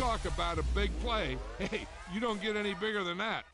talk about a big play. Hey, you don't get any bigger than that.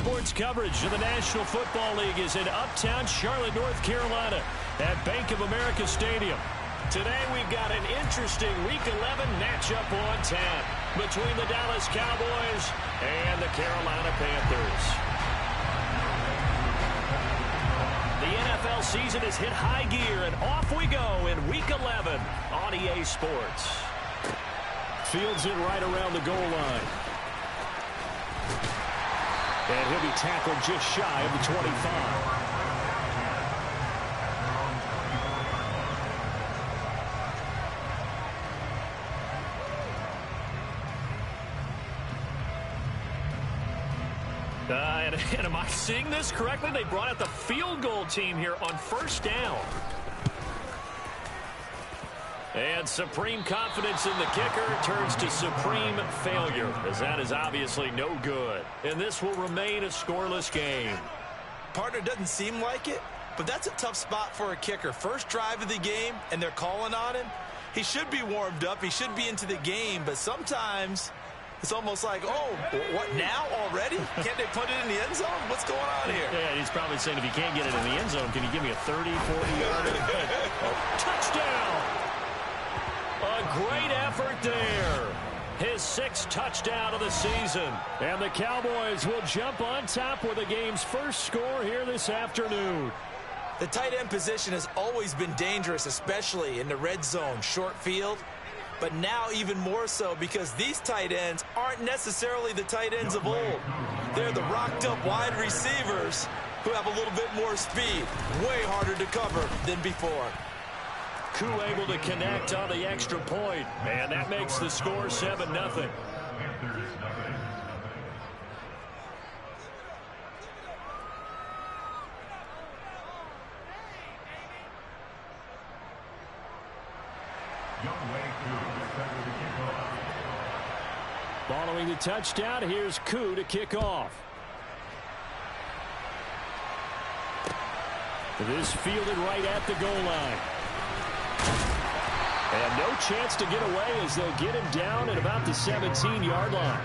Sports coverage of the National Football League is in uptown Charlotte, North Carolina at Bank of America Stadium. Today we've got an interesting Week 11 matchup on tap between the Dallas Cowboys and the Carolina Panthers. The NFL season has hit high gear, and off we go in Week 11 on EA Sports. Fields it right around the goal line. And he'll be tackled just shy of the 25. And am I seeing this correctly? They brought out the field goal team here on first down. And supreme confidence in the kicker turns to supreme failure, as that is obviously no good. And this will remain a scoreless game. Partner, doesn't seem like it, but that's a tough spot for a kicker. First drive of the game, and they're calling on him. He should be warmed up. He should be into the game, but sometimes it's almost like, oh, what, now already? Can't they put it in the end zone? What's going on here? Yeah, he's probably saying if you can't get it in the end zone, can you give me a 30, 40-yarder? Touchdown! A great effort there. His 6th touchdown of the season. And the Cowboys will jump on top with the game's first score here this afternoon. The tight end position has always been dangerous, especially in the red zone, short field. But now even more so because these tight ends aren't necessarily the tight ends of old. They're the rocked-up wide receivers who have a little bit more speed. Way harder to cover than before. Koo able to connect on the extra point, and that makes the score 7-0. Following the touchdown, here's Koo to kick off. This fielded right at the goal line. And no chance to get away as they'll get him down at about the 17-yard line.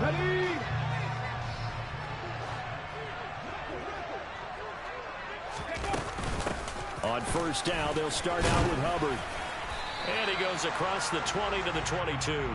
Ready? On first down, they'll start out with Hubbard. And he goes across the 20 to the 22.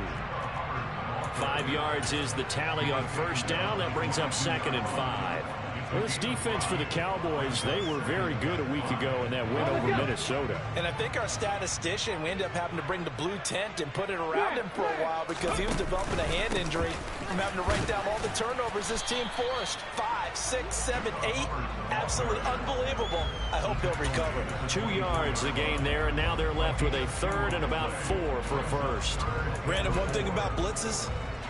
5 yards is the tally on first down. That brings up 2nd and 5. Well, this defense for the Cowboys, they were very good a week ago in that win over Minnesota. And I think our statistician, we ended up having to bring the blue tent and put it around him for a while because he was developing a hand injury from having to write down all the turnovers this team forced. 5, 6, 7, 8. Absolutely unbelievable. I hope he'll recover. 2 yards the gain there, and now they're left with a 3rd and about 4 for a first. Brandon, one thing about blitzes,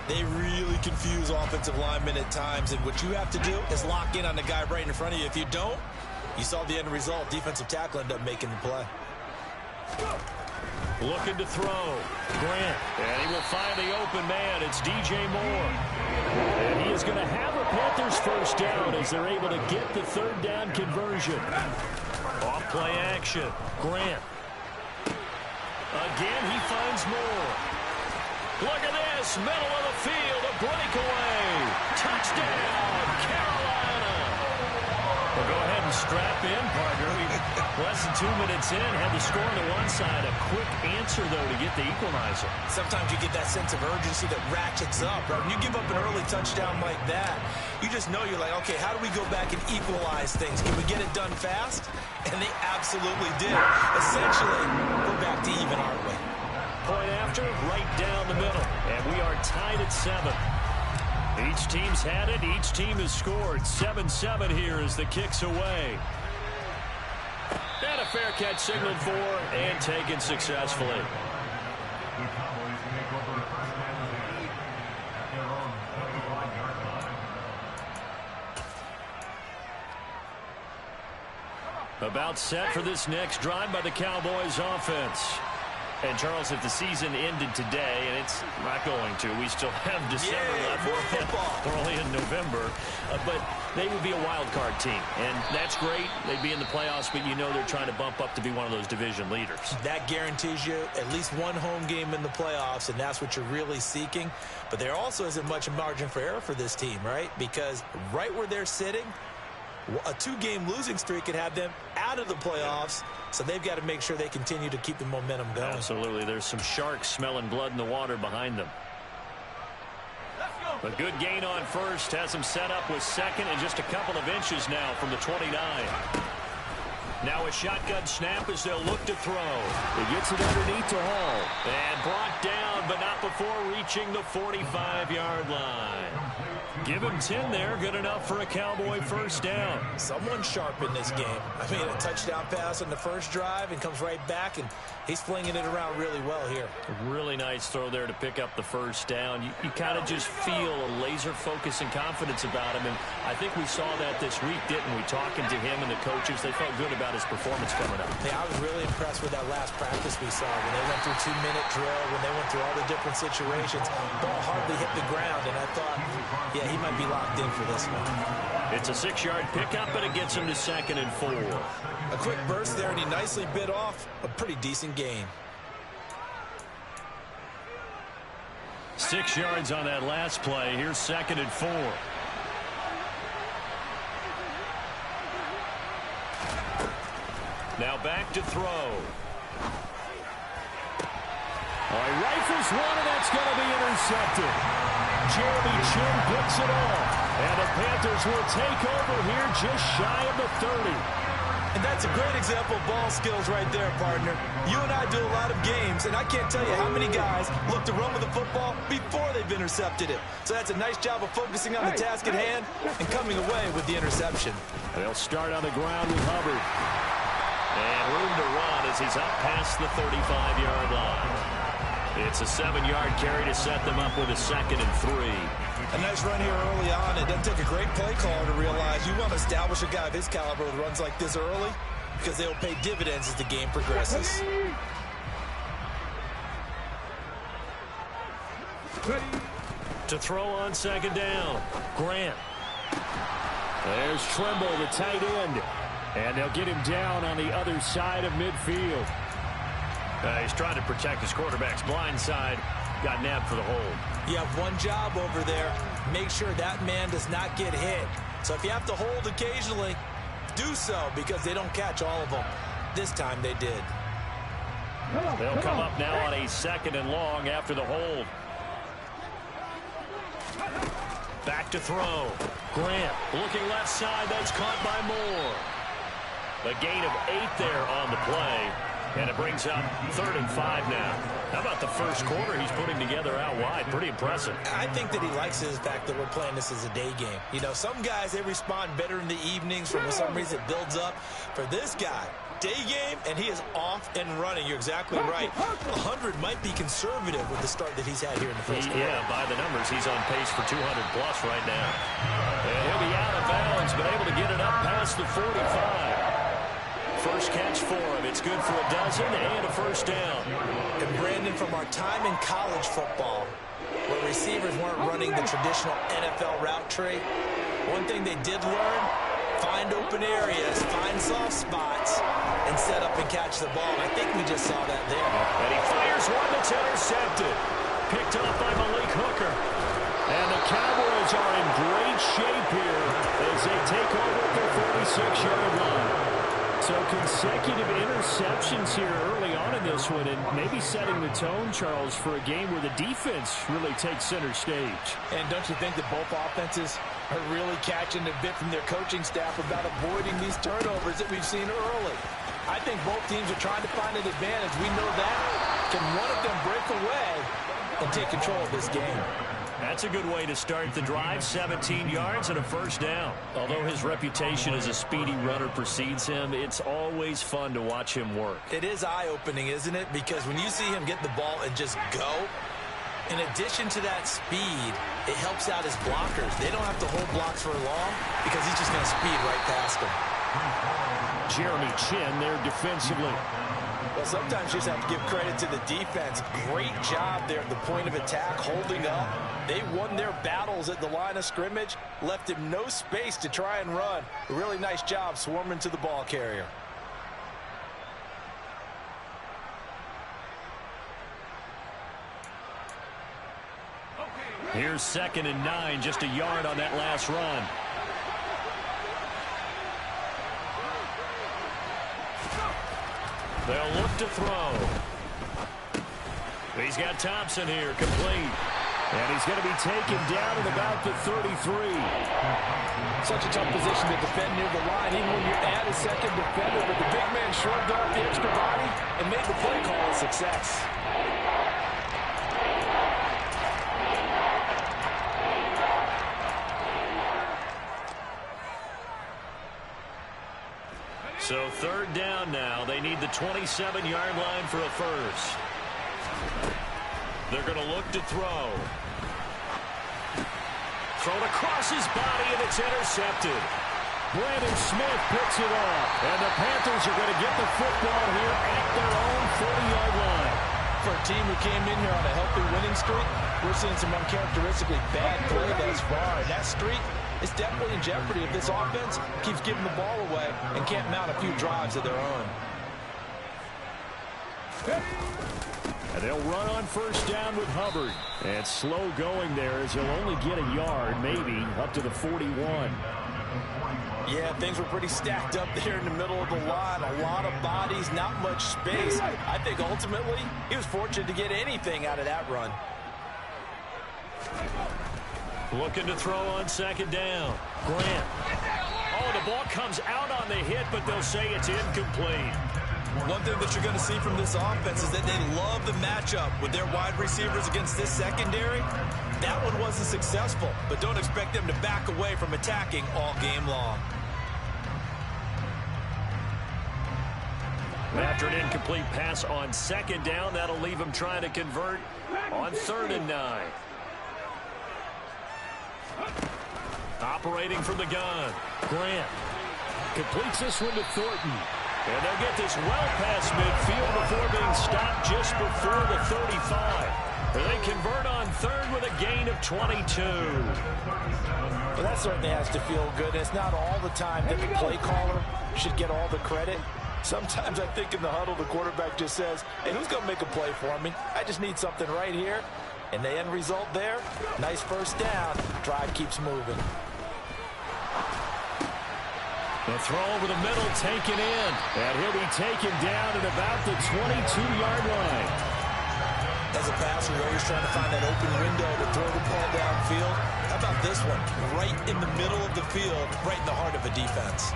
they really confuse offensive linemen at times, and what you have to do is lock in on the guy right in front of you. If you don't, you saw the end result. Defensive tackle ended up making the play. Looking to throw. Grant. And he will find the open man. It's DJ Moore. And he is going to have a Panthers first down as they're able to get the 3rd down conversion. Off play action. Grant. Again, he finds Moore. Look at this, middle of the field, a breakaway. Touchdown, Carolina. Well, go ahead and strap in, partner. Less than 2 minutes in, had the score on the one side. A quick answer, though, to get the equalizer. Sometimes you get that sense of urgency that ratchets up, right? When you give up an early touchdown like that, you just know you're like, okay, how do we go back and equalize things? Can we get it done fast? And they absolutely did. Essentially, we're back to even, aren't we? Point after, right down the middle. And we are tied at 7. Each team's had it. Each team has scored. 7-7 here as the kick's away. And a fair catch signaled for and taken successfully. About set for this next drive by the Cowboys offense. And, Charles, if the season ended today, and it's not going to, we still have December left. More football. We're only in November. But they would be a wild card team. And that's great. They'd be in the playoffs, but you know they're trying to bump up to be one of those division leaders. That guarantees you at least one home game in the playoffs, and that's what you're really seeking. But there also isn't much margin for error for this team, right? Because right where they're sitting, a 2-game losing streak could have them out of the playoffs, so they've got to make sure they continue to keep the momentum going. Absolutely. There's some sharks smelling blood in the water behind them. A good gain on first has them set up with 2nd and just a couple of inches now from the 29. Now a shotgun snap as they'll look to throw. He gets it underneath to Hall. And brought down, but not before reaching the 45-yard line. Give him 10 there. Good enough for a Cowboy first down. Someone sharp in this game. I mean, a touchdown pass on the first drive and comes right back, and he's flinging it around really well here. A really nice throw there to pick up the first down. You kind of just feel a laser focus and confidence about him, and I think we saw that this week, didn't we? Talking to him and the coaches, they felt good about his performance coming up. Yeah, I was really impressed with that last practice we saw when they went through 2-minute drill, when they went through all the different situations. Ball hardly hit the ground, and I thought, yeah, he might be locked in for this one. It's a 6-yard pickup, and it gets him to 2nd and 4. A quick burst there, and he nicely bit off a pretty decent gain. 6 yards on that last play. Here's 2nd and 4. Now back to throw. He rifles one, and that's going to be intercepted. Jeremy Chin picks it off. And the Panthers will take over here just shy of the 30. And that's a great example of ball skills right there, partner. You and I do a lot of games, and I can't tell you how many guys look to run with the football before they've intercepted it. So that's a nice job of focusing on the task at hand and coming away with the interception. They'll start on the ground with Hubbard. And room to run as he's up past the 35-yard line. It's a 7-yard carry to set them up with a 2nd and 3. A nice run here early on. It doesn't take a great play caller to realize you want to establish a guy of his caliber with runs like this early because they'll pay dividends as the game progresses. To throw on 2nd down, Grant. There's Trimble, the tight end. And they'll get him down on the other side of midfield. He's trying to protect his quarterback's blind side. Got nabbed for the hold. You have one job over there. Make sure that man does not get hit. So if you have to hold occasionally, do so because they don't catch all of them. This time they did. They'll come up now on a 2nd and long after the hold. Back to throw. Grant looking left side. That's caught by Moore. A gain of 8 there on the play. And it brings up 3rd and 5 now. How about the first quarter he's putting together out wide? Pretty impressive. I think that he likes the fact that we're playing this as a day game. You know, some guys, they respond better in the evenings. For some reason, it builds up. For this guy, day game, and he is off and running. You're exactly right. 100 might be conservative with the start that he's had here in the first quarter. Yeah, by the numbers, he's on pace for 200-plus right now. And he'll be out of bounds, but able to get it up past the 45. First catch for him. It's good for a dozen and a first down. And Brandon, from our time in college football, where receivers weren't running the traditional NFL route tree, one thing they did learn, find open areas, find soft spots, and set up and catch the ball. I think we just saw that there. And he fires one that's intercepted. Picked up by Malik Hooker. And the Cowboys are in great shape here as they take over at their 46-yard line. So consecutive interceptions here early on in this one, and maybe setting the tone, Charles, for a game where the defense really takes center stage. And don't you think that both offenses are really catching a bit from their coaching staff about avoiding these turnovers that we've seen early? I think both teams are trying to find an advantage. We know that. Can one of them break away and take control of this game? That's a good way to start the drive. 17 yards and a first down. Although his reputation as a speedy runner precedes him, it's always fun to watch him work. It is eye-opening, isn't it? Because when you see him get the ball and just go, in addition to that speed, it helps out his blockers. They don't have to hold blocks for long because he's just going to speed right past them. Jeremy Chin there defensively. Well, sometimes you just have to give credit to the defense. Great job there at the point of attack, holding up. They won their battles at the line of scrimmage, left him no space to try and run. A really nice job swarming to the ball carrier. Here's 2nd and 9, just a yard on that last run. They'll look to throw. He's got Thompson here, complete. And he's going to be taken down at about the 33. Such a tough position to defend near the line, even when you're at his second defender, but the big man shrugged off the extra body and made the play call a success. So third down now. They need the 27-yard line for a first. They're going to look to throw. Thrown across his body, and it's intercepted. Brandon Smith picks it off. And the Panthers are going to get the football here at their own 40-yard line. For a team who came in here on a healthy winning streak, we're seeing some uncharacteristically bad play thus far. And that streak is definitely in jeopardy if this offense keeps giving the ball away and can't mount a few drives of their own. And they'll run on first down with Hubbard. And slow going there as he'll only get a yard, maybe, up to the 41. Yeah, things were pretty stacked up there in the middle of the line. A lot of bodies, not much space. I think ultimately he was fortunate to get anything out of that run. Looking to throw on second down. Grant. Oh, the ball comes out on the hit, but they'll say it's incomplete. One thing that you're going to see from this offense is that they love the matchup with their wide receivers against this secondary. That one wasn't successful, but don't expect them to back away from attacking all game long. After an incomplete pass on second down, that'll leave him trying to convert on 3rd and 9. Operating from the gun. Grant completes this one to Thornton. And they'll get this well past midfield before being stopped just before the 35. And they convert on 3rd with a gain of 22. Well, that certainly has to feel good. It's not all the time that the play caller should get all the credit. Sometimes I think in the huddle, the quarterback just says, hey, who's going to make a play for me? I just need something right here. And the end result there, nice first down. Drive keeps moving. The throw over the middle taken in. And he'll be taken down at about the 22-yard line. As a passer, you're always trying to find that open window to throw the ball downfield. How about this one? Right in the middle of the field, right in the heart of a defense.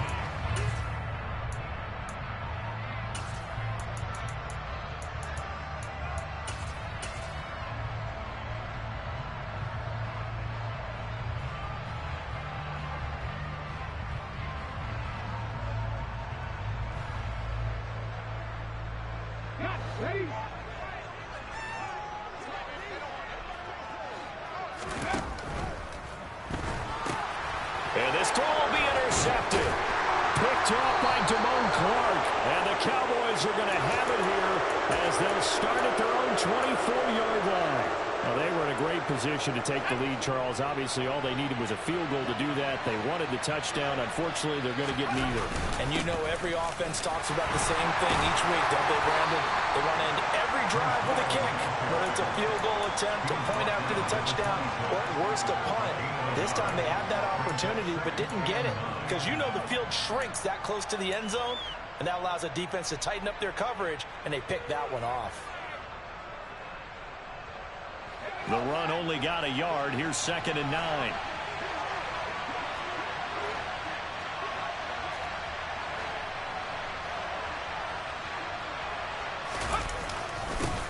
And this throw will be intercepted. Picked off by Damone Clark. And the Cowboys are going to have it here as they'll start at their own 24-yard line. Well, they were in a great position to take the lead, Charles. Obviously, all they needed was a field goal to do that. They wanted the touchdown. Unfortunately, they're going to get neither. And you know every offense talks about the same thing each week, don't they, Brandon? They want to end every drive with a kick, whether it's a field goal attempt, a point after the touchdown, or at worst, a punt. This time they had that opportunity but didn't get it because you know the field shrinks that close to the end zone, and that allows a defense to tighten up their coverage, and they picked that one off. The run only got a yard. Here's 2nd and 9.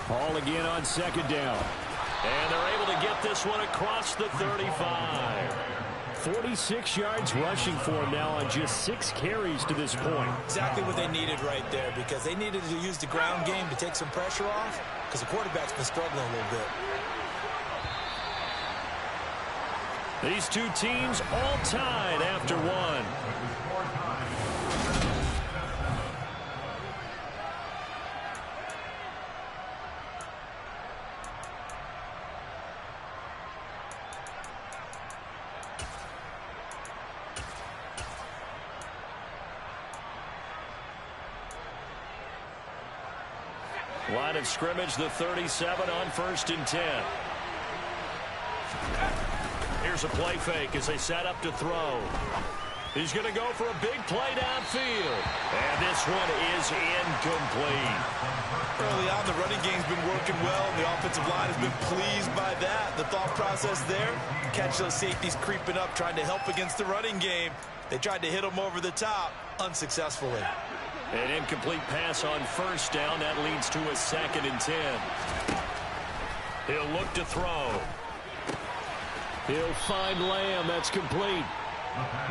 Ball again on 2nd down. And they're able to get this one across the 35. 46 yards rushing for him now on just 6 carries to this point. Exactly what they needed right there because they needed to use the ground game to take some pressure off because the quarterback's been struggling a little bit. These two teams all tied after one. Line of scrimmage, the 37 on 1st and 10. Here's a play fake as they set up to throw. He's going to go for a big play downfield. And this one is incomplete. Early on, the running game's been working well, and the offensive line has been pleased by that. The thought process there, catch those safeties creeping up, trying to help against the running game. They tried to hit them over the top, unsuccessfully. An incomplete pass on first down. That leads to a 2nd and 10. He'll look to throw. He'll find Lamb. That's complete.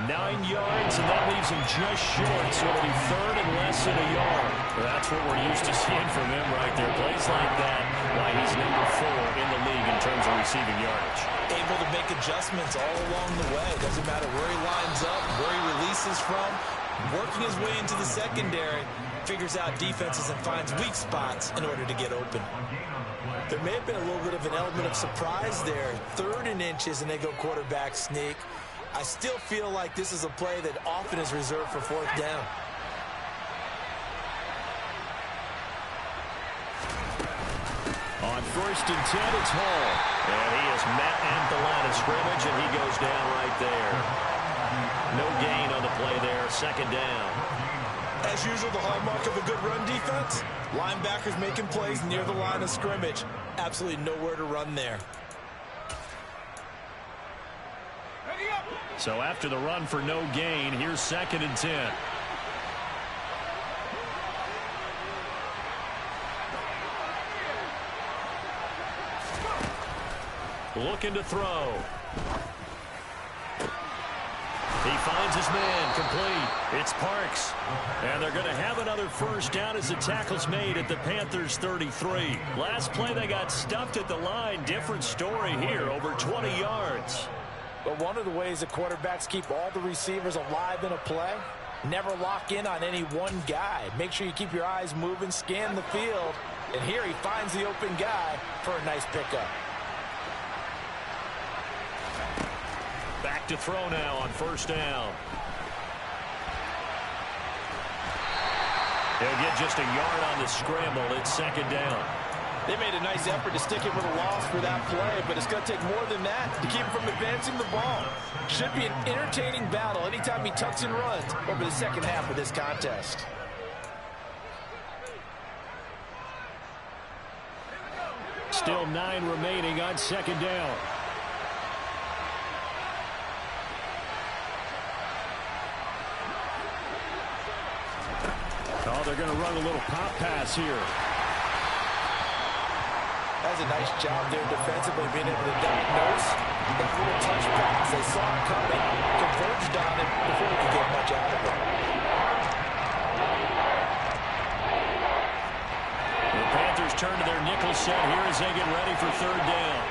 9 yards, and that leaves him just short, so it'll be 3rd and less than a yard. That's what we're used to seeing from him right there. Plays like that, why he's number 4 in the league in terms of receiving yardage. Able to make adjustments all along the way. Doesn't matter where he lines up, where he releases from. Working his way into the secondary, figures out defenses and finds weak spots in order to get open. There may have been a little bit of an element of surprise there. 3rd and inches, and they go quarterback sneak. I still feel like this is a play that often is reserved for 4th down. On 1st and 10, it's Hall. And he is met at the line of scrimmage, and he goes down right there. No gain on the play there, 2nd down. As usual, the hallmark of a good run defense, linebackers making plays near the line of scrimmage. Absolutely nowhere to run there. So after the run for no gain, here's 2nd and 10. Looking to throw. He finds his man, complete. It's Parks. And they're going to have another 1st down as the tackle's made at the Panthers 33. Last play they got stuffed at the line. Different story here, over 20 yards. But one of the ways that quarterbacks keep all the receivers alive in a play, never lock in on any one guy. Make sure you keep your eyes moving, scan the field. And here he finds the open guy for a nice pickup. Back to throw now on 1st down. He'll get just a yard on the scramble. It's 2nd down. They made a nice effort to stick him with a loss for that play, but it's going to take more than that to keep him from advancing the ball. Should be an entertaining battle anytime he tucks and runs over the 2nd half of this contest. Still 9 remaining on 2nd down. Oh, they're going to run a little pop pass here. That's a nice job there defensively, being able to diagnose that little touch pass. They saw it coming, converged on it before they could get much out of it. The Panthers turn to their nickel set here as they get ready for 3rd down.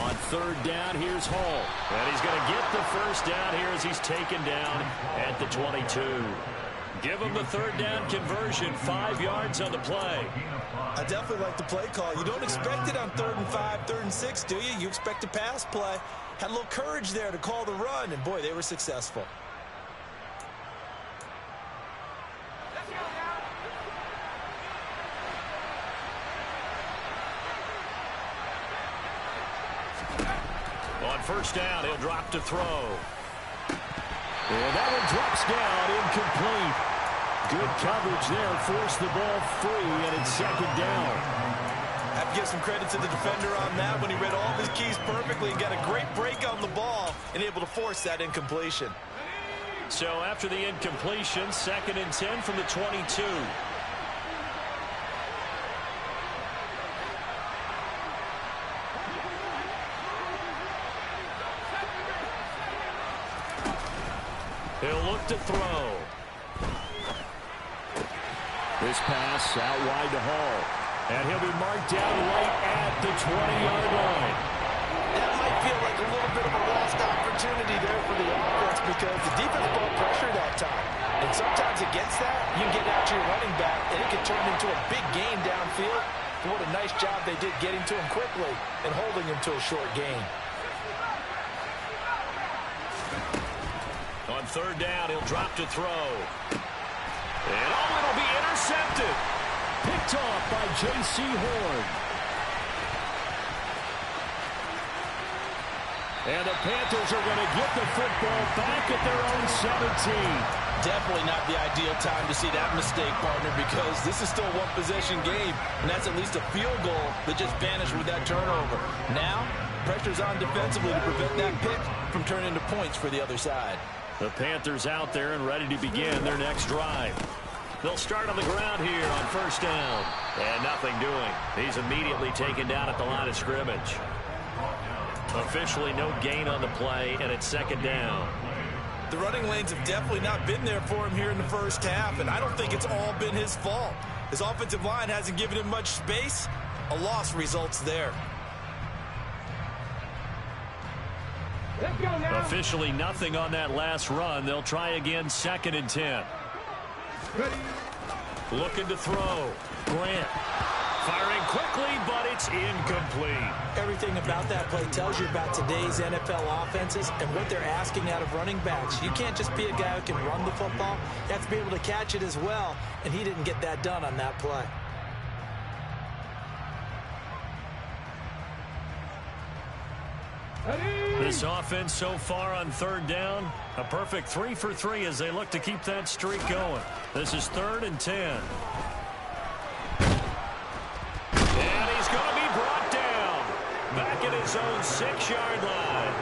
On 3rd down, here's Hall. And he's going to get the 1st down here as he's taken down at the 22. Give him the 3rd down conversion, 5 yards on the play. I definitely like the play call. You don't expect it on 3rd and 5, 3rd and 6, do you? You expect a pass play. Had a little courage there to call the run, and boy, they were successful. On 1st down, he'll drop to throw. And that one drops down, incomplete. Good coverage there, forced the ball free, and it's 2nd down. I have to give some credit to the defender on that when he read all of his keys perfectly and got a great break on the ball and able to force that incompletion. So after the incompletion, 2nd and 10 from the 22. He'll look to throw. This pass out wide to Hall. And he'll be marked down right at the 20-yard line. That might feel like a little bit of a lost opportunity there for the offense because the defense brought pressure that time. And sometimes against that, you can get out to your running back, and it can turn into a big gain downfield. But what a nice job they did getting to him quickly and holding him to a short gain. On 3rd down, he'll drop to throw. And it'll be intercepted. Picked off by J.C. Horn. And the Panthers are going to get the football back at their own 17. Definitely not the ideal time to see that mistake, partner, because this is still a one-possession game, and that's at least a field goal that just vanished with that turnover. Now, pressure's on defensively to prevent that pick from turning into points for the other side. The Panthers out there and ready to begin their next drive. They'll start on the ground here on first down. And nothing doing. He's immediately taken down at the line of scrimmage. Officially no gain on the play, and it's second down. The running lanes have definitely not been there for him here in the first half, and I don't think it's all been his fault. His offensive line hasn't given him much space. A loss results there. Officially nothing on that last run. They'll try again, second and 10. Looking to throw. Grant firing quickly, but it's incomplete. Everything about that play tells you about today's NFL offenses and what they're asking out of running backs. You can't just be a guy who can run the football. You have to be able to catch it as well, and he didn't get that done on that play. This offense so far on third down, a perfect 3 for 3 as they look to keep that streak going. This is 3rd and 10. And he's going to be brought down back at his own 6-yard line.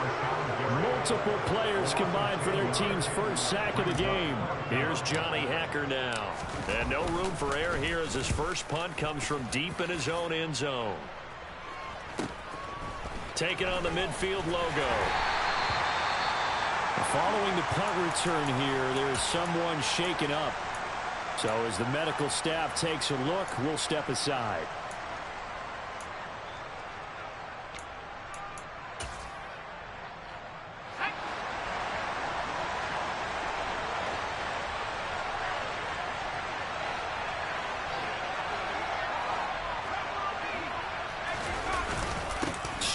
Multiple players combined for their team's first sack of the game. Here's Johnny Hacker now. And no room for error here as his first punt comes from deep in his own end zone. Taking on the midfield logo. Following the punt return here, there's someone shaken up. So as the medical staff takes a look, we'll step aside.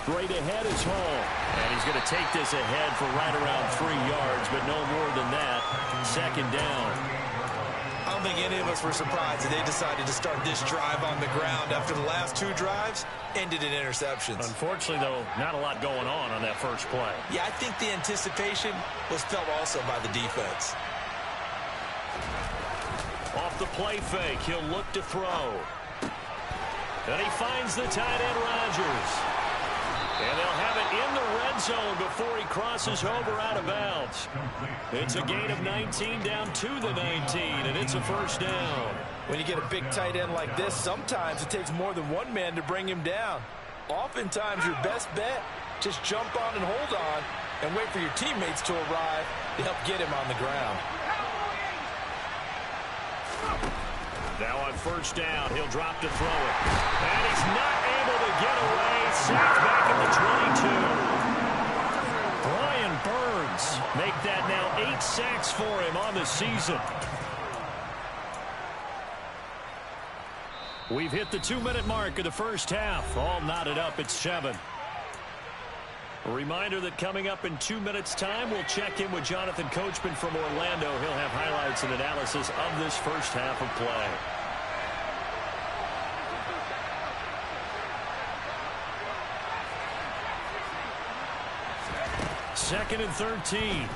Straight ahead is Hall. And he's going to take this ahead for right around 3 yards, but no more than that. Second down. I don't think any of us were surprised that they decided to start this drive on the ground after the last 2 drives ended in interceptions. Unfortunately, though, not a lot going on that first play. Yeah, I think the anticipation was felt also by the defense. Off the play fake, he'll look to throw. And he finds the tight end, Rodgers. And they'll have it in the red zone before he crosses over out of bounds. It's a gain of 19 down to the 19, and it's a first down. When you get a big tight end like this, sometimes it takes more than one man to bring him down. Oftentimes, your best bet, just jump on and hold on and wait for your teammates to arrive to help get him on the ground. Now on first down, he'll drop to throw it. And he's not able to get away. Sacked back at the 22. Brian Burns make that now 8 sacks for him on the season. We've hit the 2-minute mark of the first half. All knotted up at 7. A reminder that coming up in 2 minutes' time, we'll check in with Jonathan Coachman from Orlando. He'll have highlights and analysis of this first half of play. Second and 13. And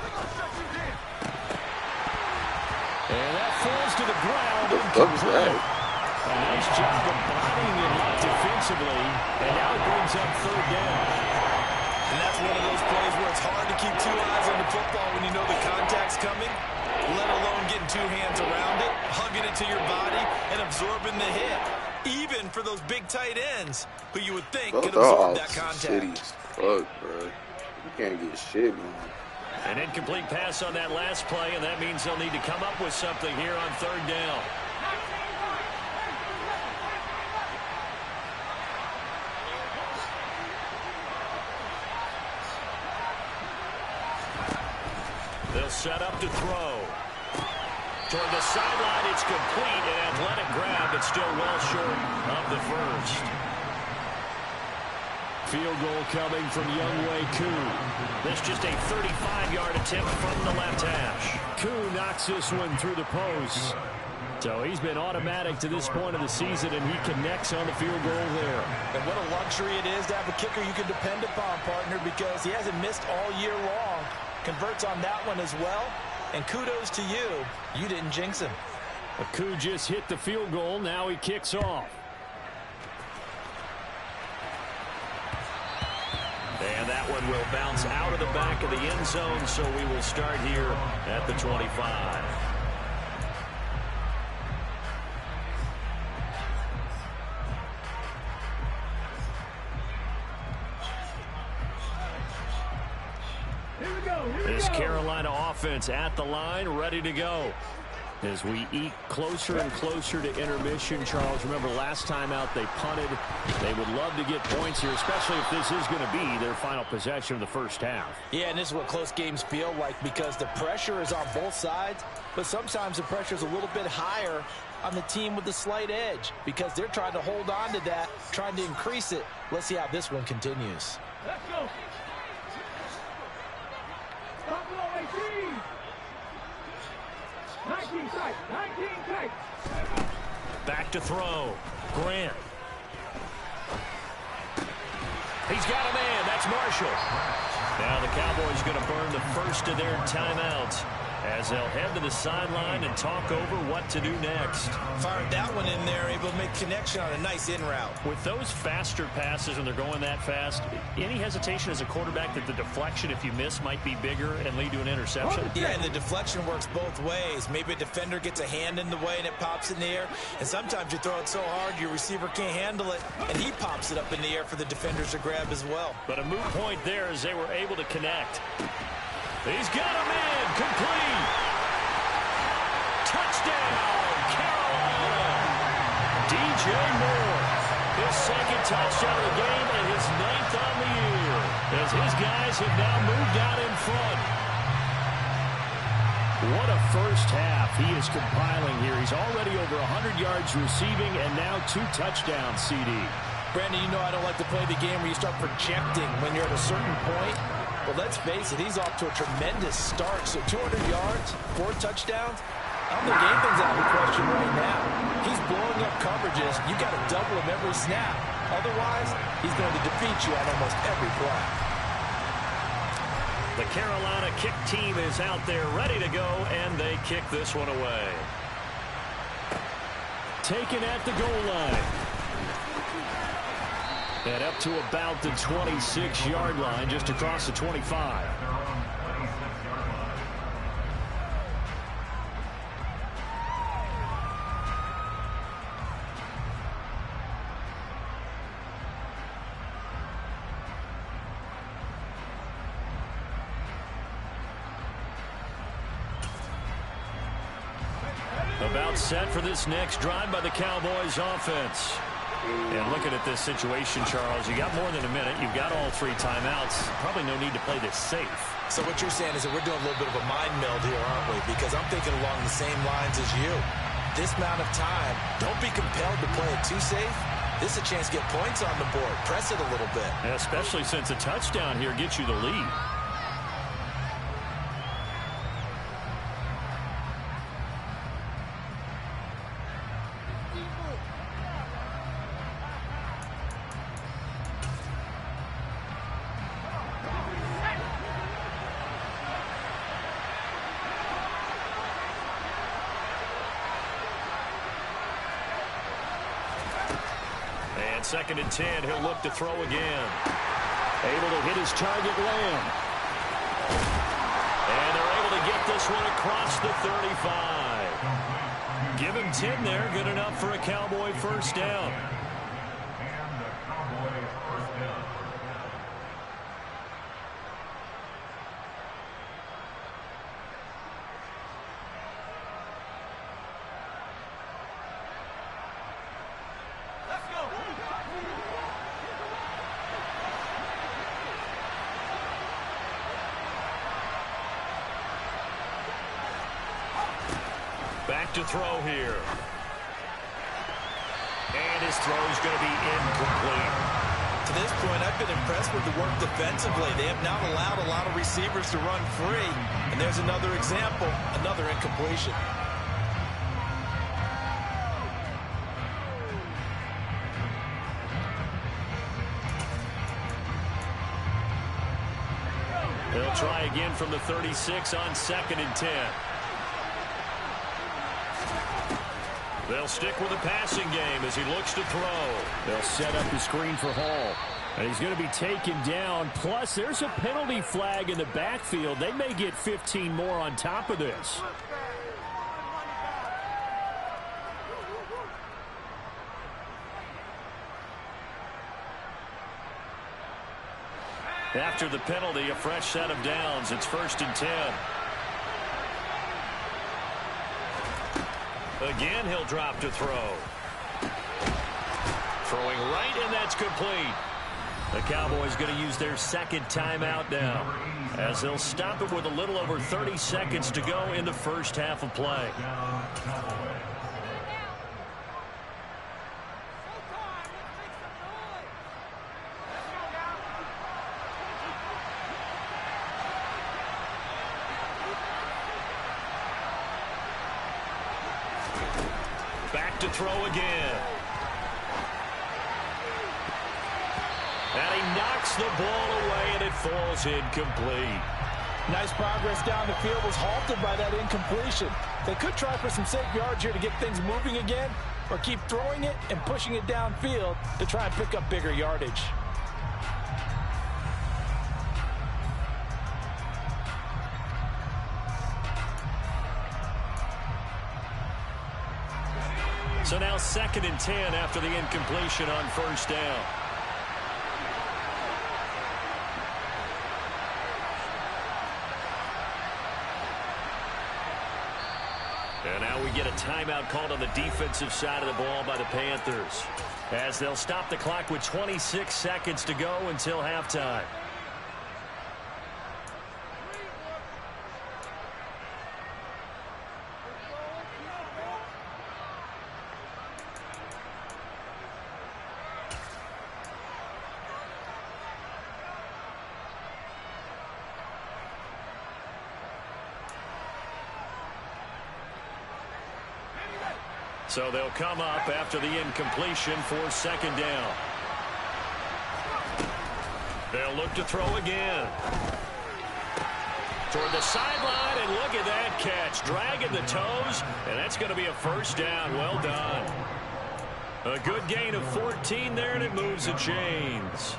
that falls to the ground. A nice job of bodying it up defensively. And now it brings up third down. And that's one of those plays where it's hard to keep 2 eyes on the football when you know the contact's coming, let alone getting 2 hands around it, hugging it to your body, and absorbing the hit. Even for those big tight ends who you would think could absorb that contact. Fuck, bro. You can't get shit, man. An incomplete pass on that last play, and that means they'll need to come up with something here on third down. They'll set up to throw. Toward the sideline, it's complete. An athletic grab, but still well short of the first. Field goal coming from Younghoe Koo. This just a 35-yard attempt from the left hash. Koo knocks this one through the post. So he's been automatic to this point of the season, and he connects on the field goal there. And what a luxury it is to have a kicker you can depend upon, partner, because he hasn't missed all year long. Converts on that one as well. And kudos to you. You didn't jinx him. Aku just hit the field goal. Now he kicks off. And that one will bounce out of the back of the end zone, so we will start here at the 25. This Carolina offense at the line, ready to go. As we eke closer and closer to intermission, Charles, remember last time out they punted. They would love to get points here, especially if this is going to be their final possession of the first half. Yeah, and this is what close games feel like because the pressure is on both sides, but sometimes the pressure is a little bit higher on the team with the slight edge because they're trying to hold on to that, trying to increase it. Let's see how this one continues. Let's go. Back to throw. Grant. He's got a man. That's Marshall. Now the Cowboys going to burn the first of their timeouts as they'll head to the sideline and talk over what to do next. Fired that one in there, able to make connection on a nice in route. With those faster passes, when they're going that fast, any hesitation as a quarterback that the deflection, if you miss, might be bigger and lead to an interception? Yeah, and the deflection works both ways. Maybe a defender gets a hand in the way and it pops in the air, and sometimes you throw it so hard your receiver can't handle it, and he pops it up in the air for the defenders to grab as well. But a moot point there as they were able to connect. He's got a man, complete. Touchdown, Carolina. DJ Moore, his second touchdown of the game and his 9th on the year, as his guys have now moved out in front. What a first half he is compiling here. He's already over 100 yards receiving and now 2 touchdowns, CD. Brandon, you know I don't like to play the game where you start projecting when you're at a certain point. But let's face it, he's off to a tremendous start. So 200 yards, 4 touchdowns. I don't think anything's out of the question right now. He's blowing up coverages. You got to double him every snap. Otherwise, he's going to defeat you on almost every play. The Carolina kick team is out there ready to go, and they kick this one away. Taken at the goal line. And up to about the 26-yard line, just across the 25. About set for this next drive by the Cowboys offense. And looking at this situation, Charles, you got more than a minute. You've got all 3 timeouts. Probably no need to play this safe. So what you're saying is that we're doing a little bit of a mind meld here, aren't we? Because I'm thinking along the same lines as you. This amount of time, don't be compelled to play it too safe. This is a chance to get points on the board. Press it a little bit. And especially since a touchdown here gets you the lead. Second and 10, he'll look to throw again. Able to hit his target, Lamb. And they're able to get this one across the 35. Give him 10 there, good enough for a Cowboy first down. Back to throw here. And his throw is going to be incomplete. To this point, I've been impressed with the work defensively. They have not allowed a lot of receivers to run free. And there's another example, another incompletion. try again from the 36 on 2nd and 10. They'll stick with the passing game as he looks to throw. They'll set up the screen for Hall. And he's going to be taken down. Plus, there's a penalty flag in the backfield. They may get 15 more on top of this. After the penalty, a fresh set of downs. It's 1st and 10. Again, he'll drop to throw. Throwing right, and that's complete. The Cowboys going to use their 2nd timeout now, as they'll stop it with a little over 30 seconds to go in the first half of play. Back to throw again. And he knocks the ball away, and it falls incomplete. Nice progress down the field was halted by that incompletion. They could try for some safe yards here to get things moving again, or keep throwing it and pushing it downfield to try and pick up bigger yardage. So now 2nd and 10 after the incompletion on 1st down. And now we get a timeout called on the defensive side of the ball by the Panthers, as they'll stop the clock with 26 seconds to go until halftime. So they'll come up after the incompletion for 2nd down. They'll look to throw again. Toward the sideline, and look at that catch. Dragging the toes, and that's going to be a 1st down. Well done. A good gain of 14 there, and it moves the chains.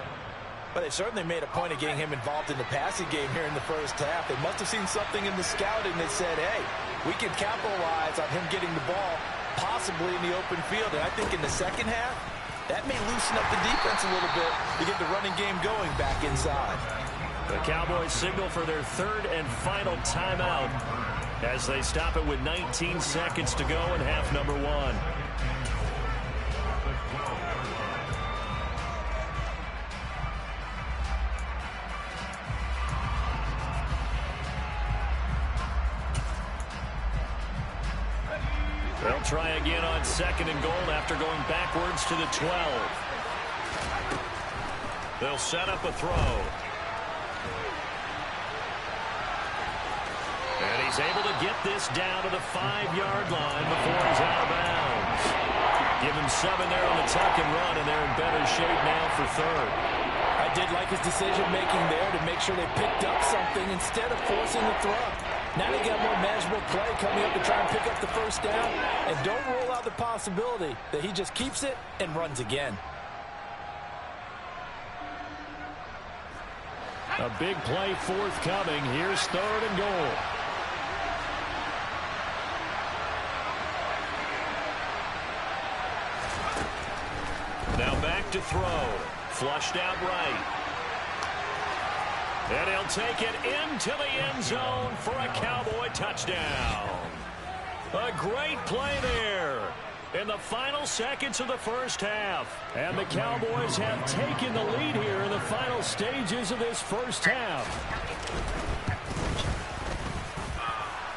But they certainly made a point of getting him involved in the passing game here in the first half. They must have seen something in the scouting that said, hey, we can capitalize on him getting the ball possibly in the open field. And I think in the second half, that may loosen up the defense a little bit to get the running game going back inside. The Cowboys signal for their 3rd and final timeout as they stop it with 19 seconds to go in half number 1. They'll try again on 2nd and goal after going backwards to the 12. They'll set up a throw. And he's able to get this down to the 5-yard line before he's out of bounds. Give him 7 there on the tuck and run, and they're in better shape now for 3rd. I did like his decision-making there to make sure they picked up something instead of forcing the throw. Now they got more manageable play coming up to try and pick up the 1st down. And don't rule out the possibility that he just keeps it and runs again. A big play forthcoming. Here's 3rd and goal. Now back to throw. Flushed out right. And he'll take it into the end zone for a Cowboy touchdown. A great play there in the final seconds of the first half. And the Cowboys have taken the lead here in the final stages of this first half.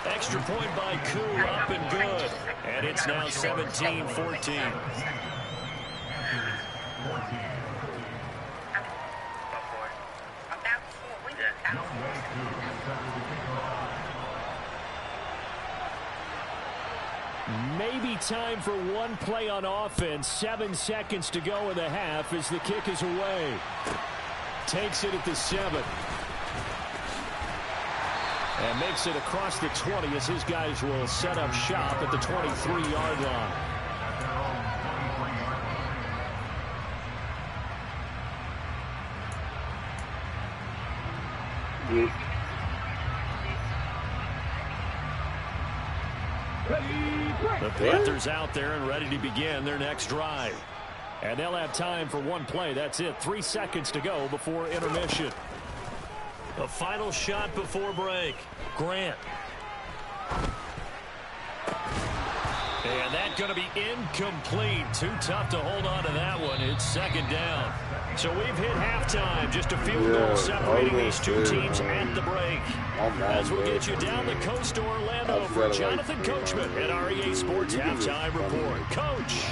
Extra point by Koo, up and good. And it's now 17-14. Maybe time for one play on offense. 7 seconds to go in the half as the kick is away. Takes it at the 7. And makes it across the 20 as his guys will set up shop at the 23-yard line. The Panthers out there and ready to begin their next drive. And they'll have time for one play. That's it. 3 seconds to go before intermission. A final shot before break. Grant. And that's going to be incomplete. Too tough to hold on to that one. It's second down. So we've hit halftime. Just a field goal separating these two teams at the break. As we'll get you down the coast to Orlando for Jonathan Coachman at our EA Sports Halftime Report. Coach.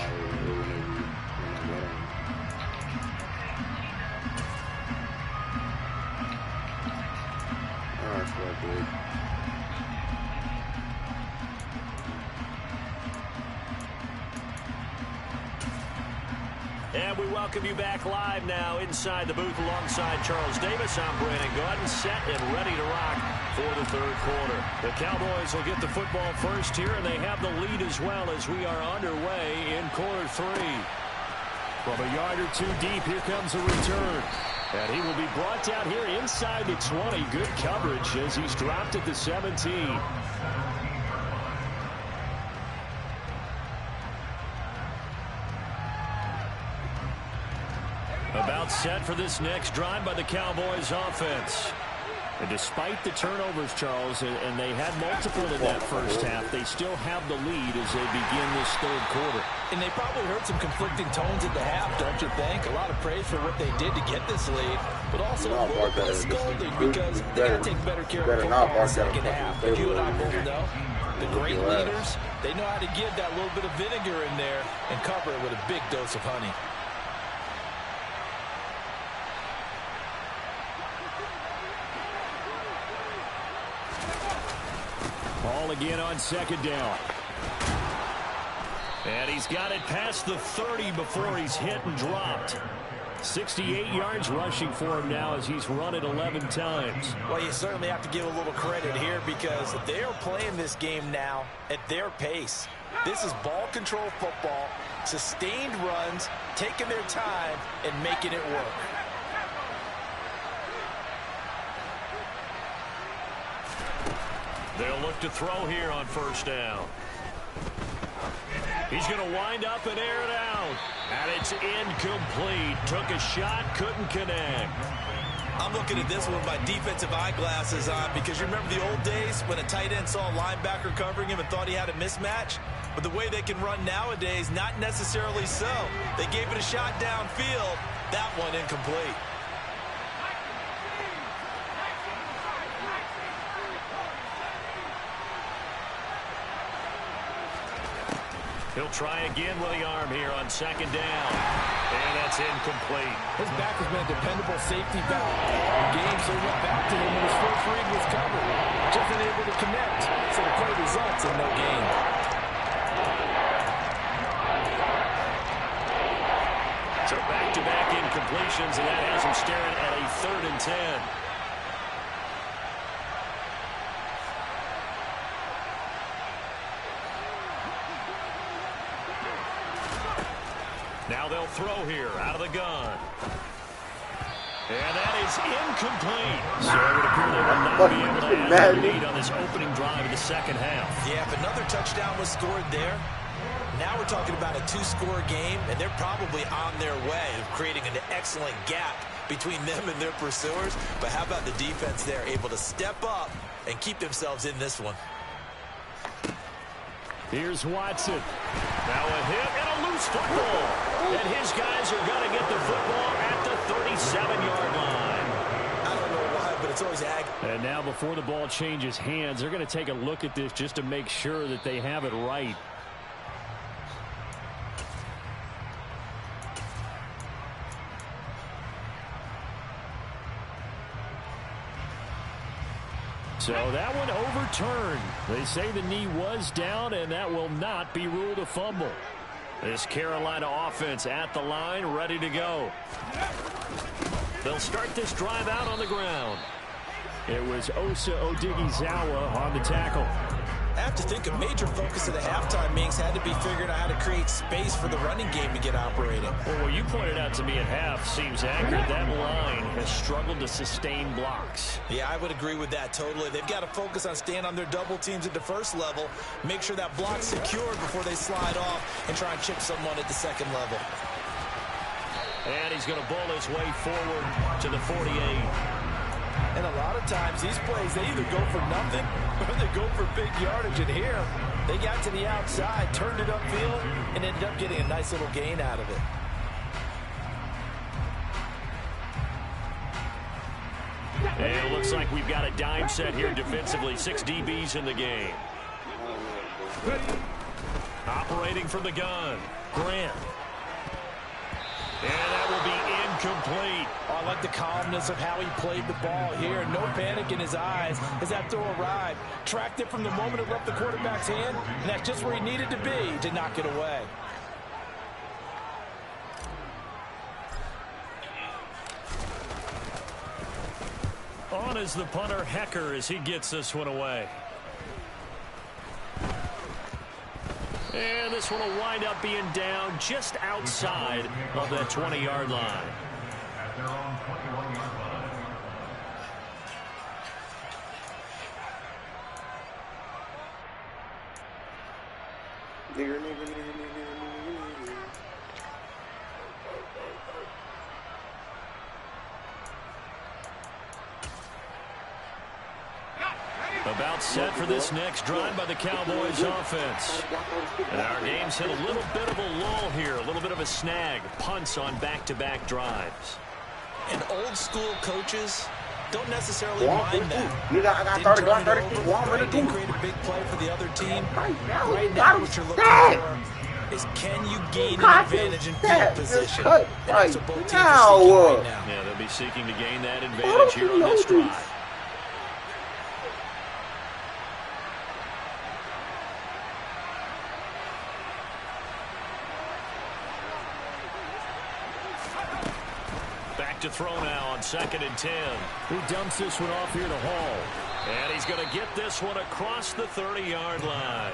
And we welcome you back live now inside the booth alongside Charles Davis. I'm Brandon Gordon, set and ready to rock for the third quarter. The Cowboys will get the football first here, and they have the lead as well as we are underway in quarter three. From a yard or two deep, here comes a return. And he will be brought down here inside the 20. Good coverage as he's dropped at the 17. About set for this next drive by the Cowboys offense. And despite the turnovers, Charles, and they had multiple in that first half, they still have the lead as they begin this third quarter. And they probably heard some conflicting tones at the half, don't you think? A lot of praise for what they did to get this lead, but also a little bit of scolding because they got to take better care of the football in the second half. But you and I both know the great leaders, they know how to give that little bit of vinegar in there and cover it with a big dose of honey. Ball again on second down. And he's got it past the 30 before he's hit and dropped. 68 yards rushing for him now as he's run it 11 times. Well, you certainly have to give a little credit here because they are playing this game now at their pace. This is ball control football, sustained runs, taking their time, and making it work. They'll look to throw here on first down. He's going to wind up and air it out. And it's incomplete. Took a shot, couldn't connect. I'm looking at this one with my defensive eyeglasses on because you remember the old days when a tight end saw a linebacker covering him and thought he had a mismatch? But the way they can run nowadays, not necessarily so. They gave it a shot downfield. That one incomplete. He'll try again with the arm here on second down. And that's incomplete. His back has been a dependable safety valve in games, so he went back to him when his first read was covered. Just unable to connect, so the play results in no gain. So back-to-back incompletions, and that has him staring at a 3rd and 10. Now they'll throw here out of the gun. And that is incomplete. So it would appear they will not be able to add their lead on this opening drive of the second half. Yeah, if another touchdown was scored there, now we're talking about a 2-score game, and they're probably on their way of creating an excellent gap between them and their pursuers. But how about the defense there, able to step up and keep themselves in this one? Here's Watson. Now a hit and a loose football. And his guys are going to get the football at the 37-yard line. I don't know why, but it's always ag. And now before the ball changes hands, they're going to take a look at this just to make sure that they have it right. So that one overturned. They say the knee was down, and that will not be ruled a fumble. This Carolina offense at the line, ready to go. They'll start this drive out on the ground. It was Osa Odighizuwa on the tackle. I have to think a major focus of the halftime meetings had to be figuring out how to create space for the running game to get operating. Well, what you pointed out to me at half seems accurate. That line has struggled to sustain blocks. Yeah, I would agree with that totally. They've got to focus on staying on their double teams at the first level, make sure that block's secured before they slide off and try and chip someone at the second level. And he's going to bull his way forward to the 48. And a lot of times, these plays, they either go for nothing or they go for big yardage. And here, they got to the outside, turned it upfield, and ended up getting a nice little gain out of it. And it looks like we've got a dime set here defensively. 6 DBs in the game. Operating from the gun, Grant. And that will be incomplete. Oh, I like the calmness of how he played the ball here. No panic in his eyes as that throw arrived. Tracked it from the moment it left the quarterback's hand, and that's just where he needed to be to knock it away. On is the punter, Hecker, as he gets this one away. And this one will wind up being down just outside of that 20-yard line. About set for this next drive by the Cowboys offense. And our game's hit a little bit of a lull here, a little bit of a snag. Punts on back-to-back drives. And old school coaches don't necessarily mind that. Didn't create a big play for the other team. Right now what you're looking for is, can you gain an advantage in field position? And that's what both teams are seeking right now. Yeah, they'll be seeking to gain that advantage here on this drive. To throw now on 2nd and 10. He dumps this one off here to Hall. And he's going to get this one across the 30-yard line.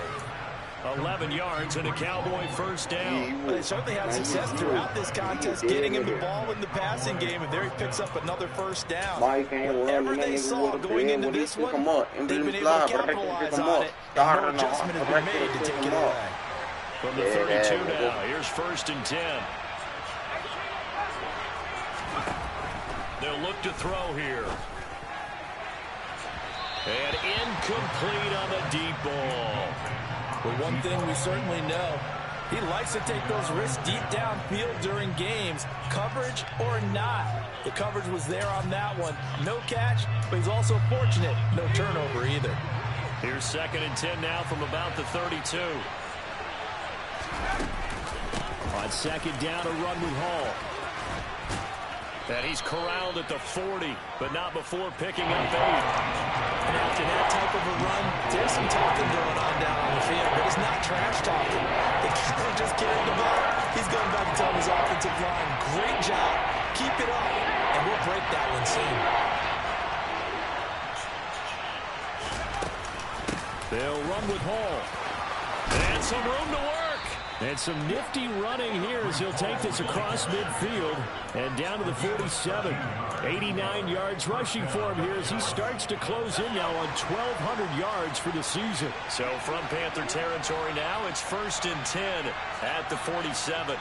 11 yards and a Cowboy first down. They certainly had success throughout this contest, getting him the ball in the passing game, and there he picks up another first down. Whatever they saw going into this one, they've been able to capitalize on it, and no adjustment has been made to take it away. From the 32 now, here's 1st and 10. They'll look to throw here. And incomplete on the deep ball. But one thing we certainly know, he likes to take those risks deep downfield during games, coverage or not. The coverage was there on that one. No catch, but he's also fortunate. No turnover either. Here's 2nd and 10 now from about the 32. On 2nd down, a run with Hall. And he's corralled at the 40, but not before picking up 8. And after that type of a run, there's some talking going on down on the field, but it's not trash talking. They just carried the ball. He's going back to tell his offensive line, great job, keep it up, and we'll break that one soon. They'll run with Hall. And some room to work. And some nifty running here as he'll take this across midfield and down to the 47. 89 yards rushing for him here as he starts to close in now on 1,200 yards for the season. So from Panther territory now, it's 1st and 10 at the 47.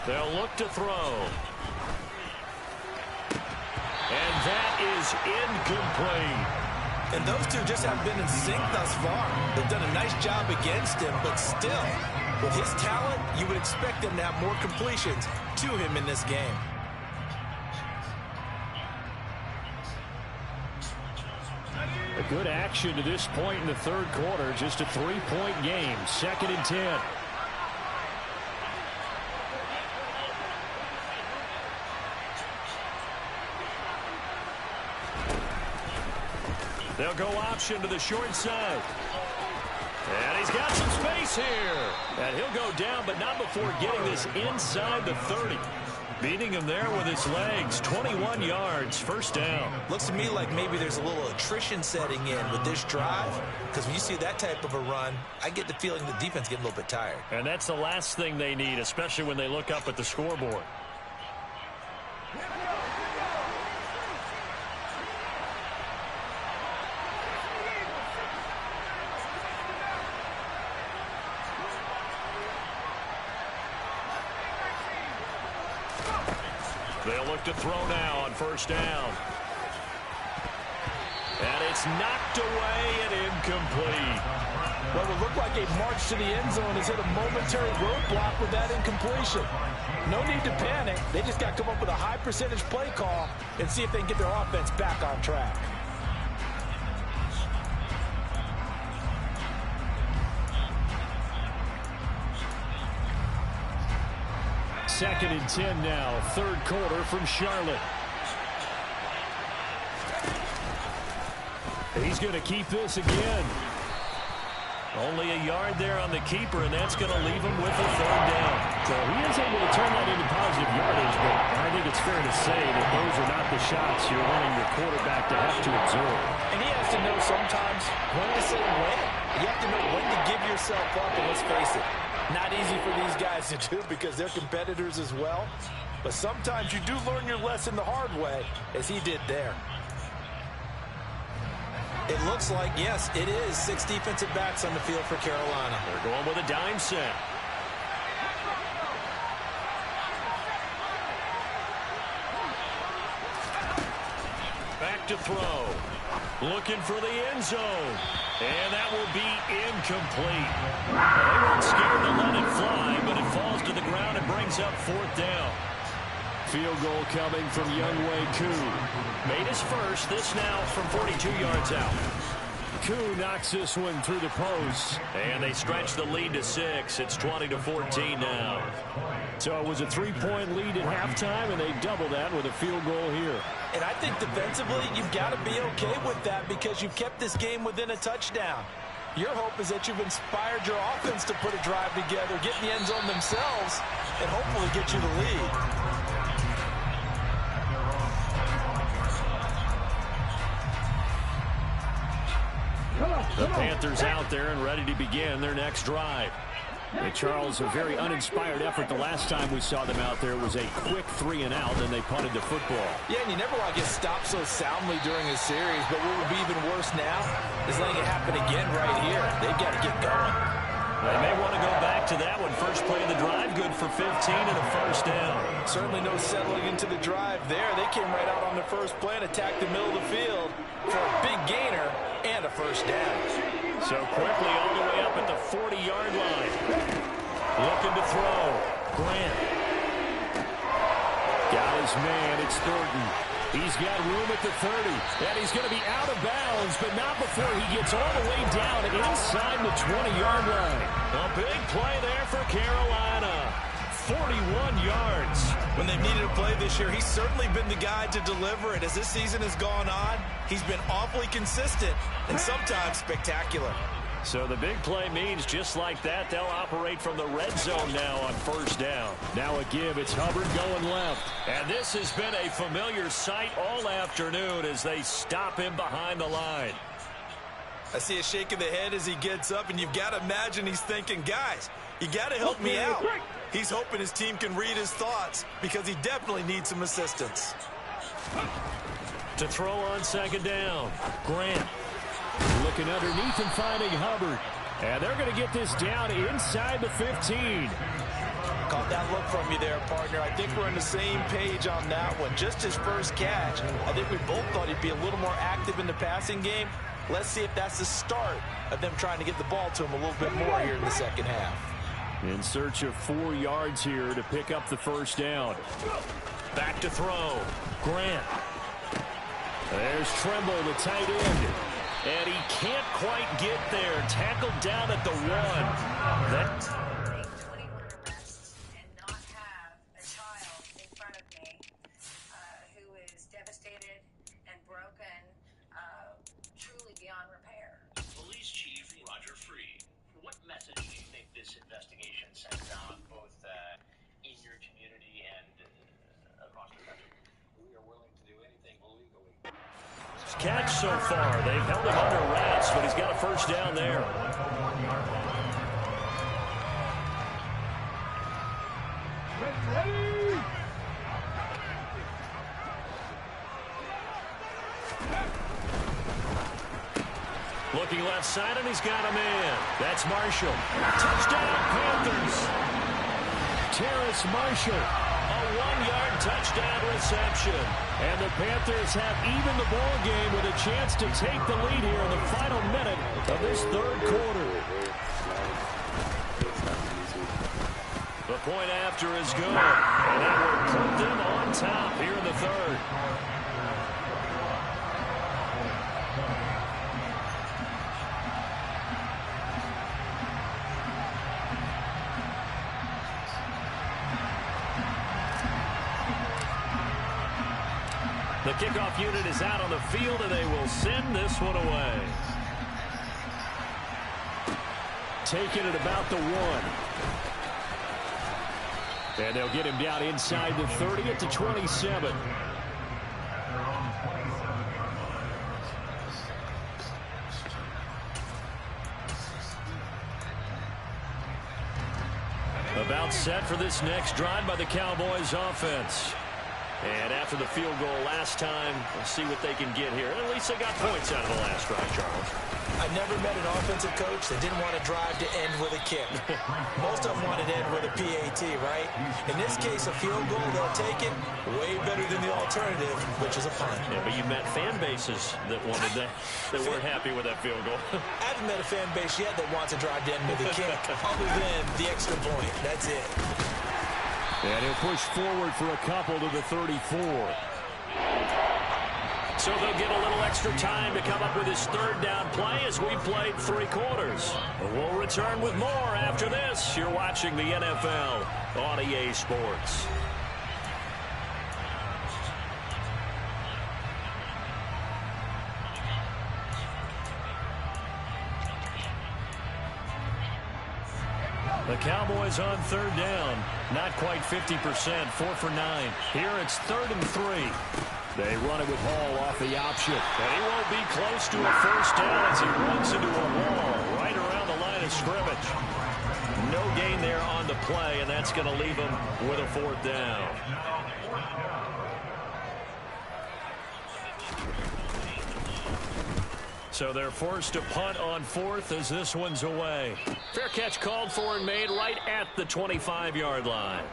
They'll look to throw. And that is incomplete. And those two just haven't been in sync thus far. They've done a nice job against him, but still, with his talent, you would expect them to have more completions to him in this game. A good action to this point in the 3rd quarter. Just a 3-point game. 2nd and 10. They'll go option to the short side. And he's got some space here. And he'll go down, but not before getting this inside the 30. Beating him there with his legs. 21 yards, first down. Looks to me like maybe there's a little attrition setting in with this drive, because when you see that type of a run, I get the feeling the defense getting a little bit tired. And that's the last thing they need, especially when they look up at the scoreboard. They'll look to throw now on first down. And it's knocked away and incomplete. What would look like a march to the end zone has hit a momentary roadblock with that incompletion. No need to panic. They just got to come up with a high percentage play call and see if they can get their offense back on track. Second and 10 now, third quarter from Charlotte. He's going to keep this again. Only a yard there on the keeper, and that's going to leave him with a third down. So he is able to turn that into positive yardage, but I think it's fair to say that those are not the shots you're wanting your quarterback to have to absorb. And he has to know sometimes when to say when. You have to know when to give yourself up, and let's face it, not easy for these guys to do because they're competitors as well. But sometimes you do learn your lesson the hard way, as he did there. It looks like, yes, it is 6 defensive backs on the field for Carolina. They're going with a dime set. Back to throw. Looking for the end zone. And that will be incomplete. They weren't scared to let it fly, but it falls to the ground and brings up fourth down. Field goal coming from Younghoe Koo. Made his first, this now from 42 yards out. Koo knocks this one through the post. And they stretch the lead to 6. It's 20-14 now. So it was a 3-point lead at halftime, and they double that with a field goal here. And I think defensively, you've got to be okay with that because you've kept this game within a touchdown. Your hope is that you've inspired your offense to put a drive together, get in the end zone themselves, and hopefully get you the lead. The Panthers out there and ready to begin their next drive. And Charles, a very uninspired effort the last time we saw them out there was a quick 3-and-out, and they punted the football. Yeah, and you never want to get stopped so soundly during a series, but what would be even worse now is letting it happen again right here. They've got to get going. They may want to go back to that one. First play of the drive, good for 15 and a first down. Certainly no settling into the drive there. They came right out on the first play and attacked the middle of the field for a big gainer and a first down. So quickly all the way up at the 40-yard line. Looking to throw. Grant. Got his man. It's Thornton. He's got room at the 30. And he's going to be out of bounds, but not before he gets all the way down inside the 20-yard line. A big play there for Carolina. 41 yards. When they've needed a play this year, he's certainly been the guy to deliver it. As this season has gone on, he's been awfully consistent and sometimes spectacular. So the big play means just like that, they'll operate from the red zone now on first down. Now a give, it's Hubbard going left. And this has been a familiar sight all afternoon as they stop him behind the line. I see a shake of the head as he gets up, and you've got to imagine he's thinking, guys, you got to help me out. He's hoping his team can read his thoughts because he definitely needs some assistance. To throw on second down, Grant. Looking underneath and finding Hubbard. And they're going to get this down inside the 15. Caught that look from you there, partner. I think we're on the same page on that one. Just his first catch. I think we both thought he'd be a little more active in the passing game. Let's see if that's the start of them trying to get the ball to him a little bit more here in the second half. In search of 4 yards here to pick up the first down. Back to throw. Grant. There's Tremble, the tight end. And he can't quite get there. Tackled down at the 1. That... and not have a child in front of me who is devastated and broken, truly beyond repair. Police Chief Roger Freed, what message do you think this investigation sends out, both in your community and Catch so far. They've held him under wraps, but he's got a first down there. Looking left side, and he's got a man. That's Marshall. Touchdown, Panthers. Terrace Marshall. A 1-yard touchdown reception. And the Panthers have even the ball game with a chance to take the lead here in the final minute of this third quarter. The point after is good. And that will put them on top here in the third. The kickoff unit is out on the field, and they will send this one away. Taking it about the 1. And they'll get him down inside the 30 at the 27. About set for this next drive by the Cowboys offense. And after the field goal last time, we'll see what they can get here. And at least they got points out of the last drive, Charles. I never met an offensive coach that didn't want to drive to end with a kick. Most of them wanted to end with a PAT, right? In this case, a field goal, they'll take it way better than the alternative, which is a punt. Yeah, but you met fan bases that wanted that weren't happy with that field goal. I haven't met a fan base yet that wants to drive to end with a kick, other than the extra point. That's it. And he'll push forward for a couple to the 34. So they'll get a little extra time to come up with his third down play as we played 3 quarters. We'll return with more after this. You're watching the NFL on EA Sports. The Cowboys on third down. Not quite 50%. 4 for 9. Here it's 3rd and 3. They run it with Hall off the option. And he won't be close to a first down as he runs into a wall right around the line of scrimmage. No gain there on the play, and that's going to leave him with a 4th down. So they're forced to punt on 4th as this one's away. Fair catch called for and made right at the 25-yard line.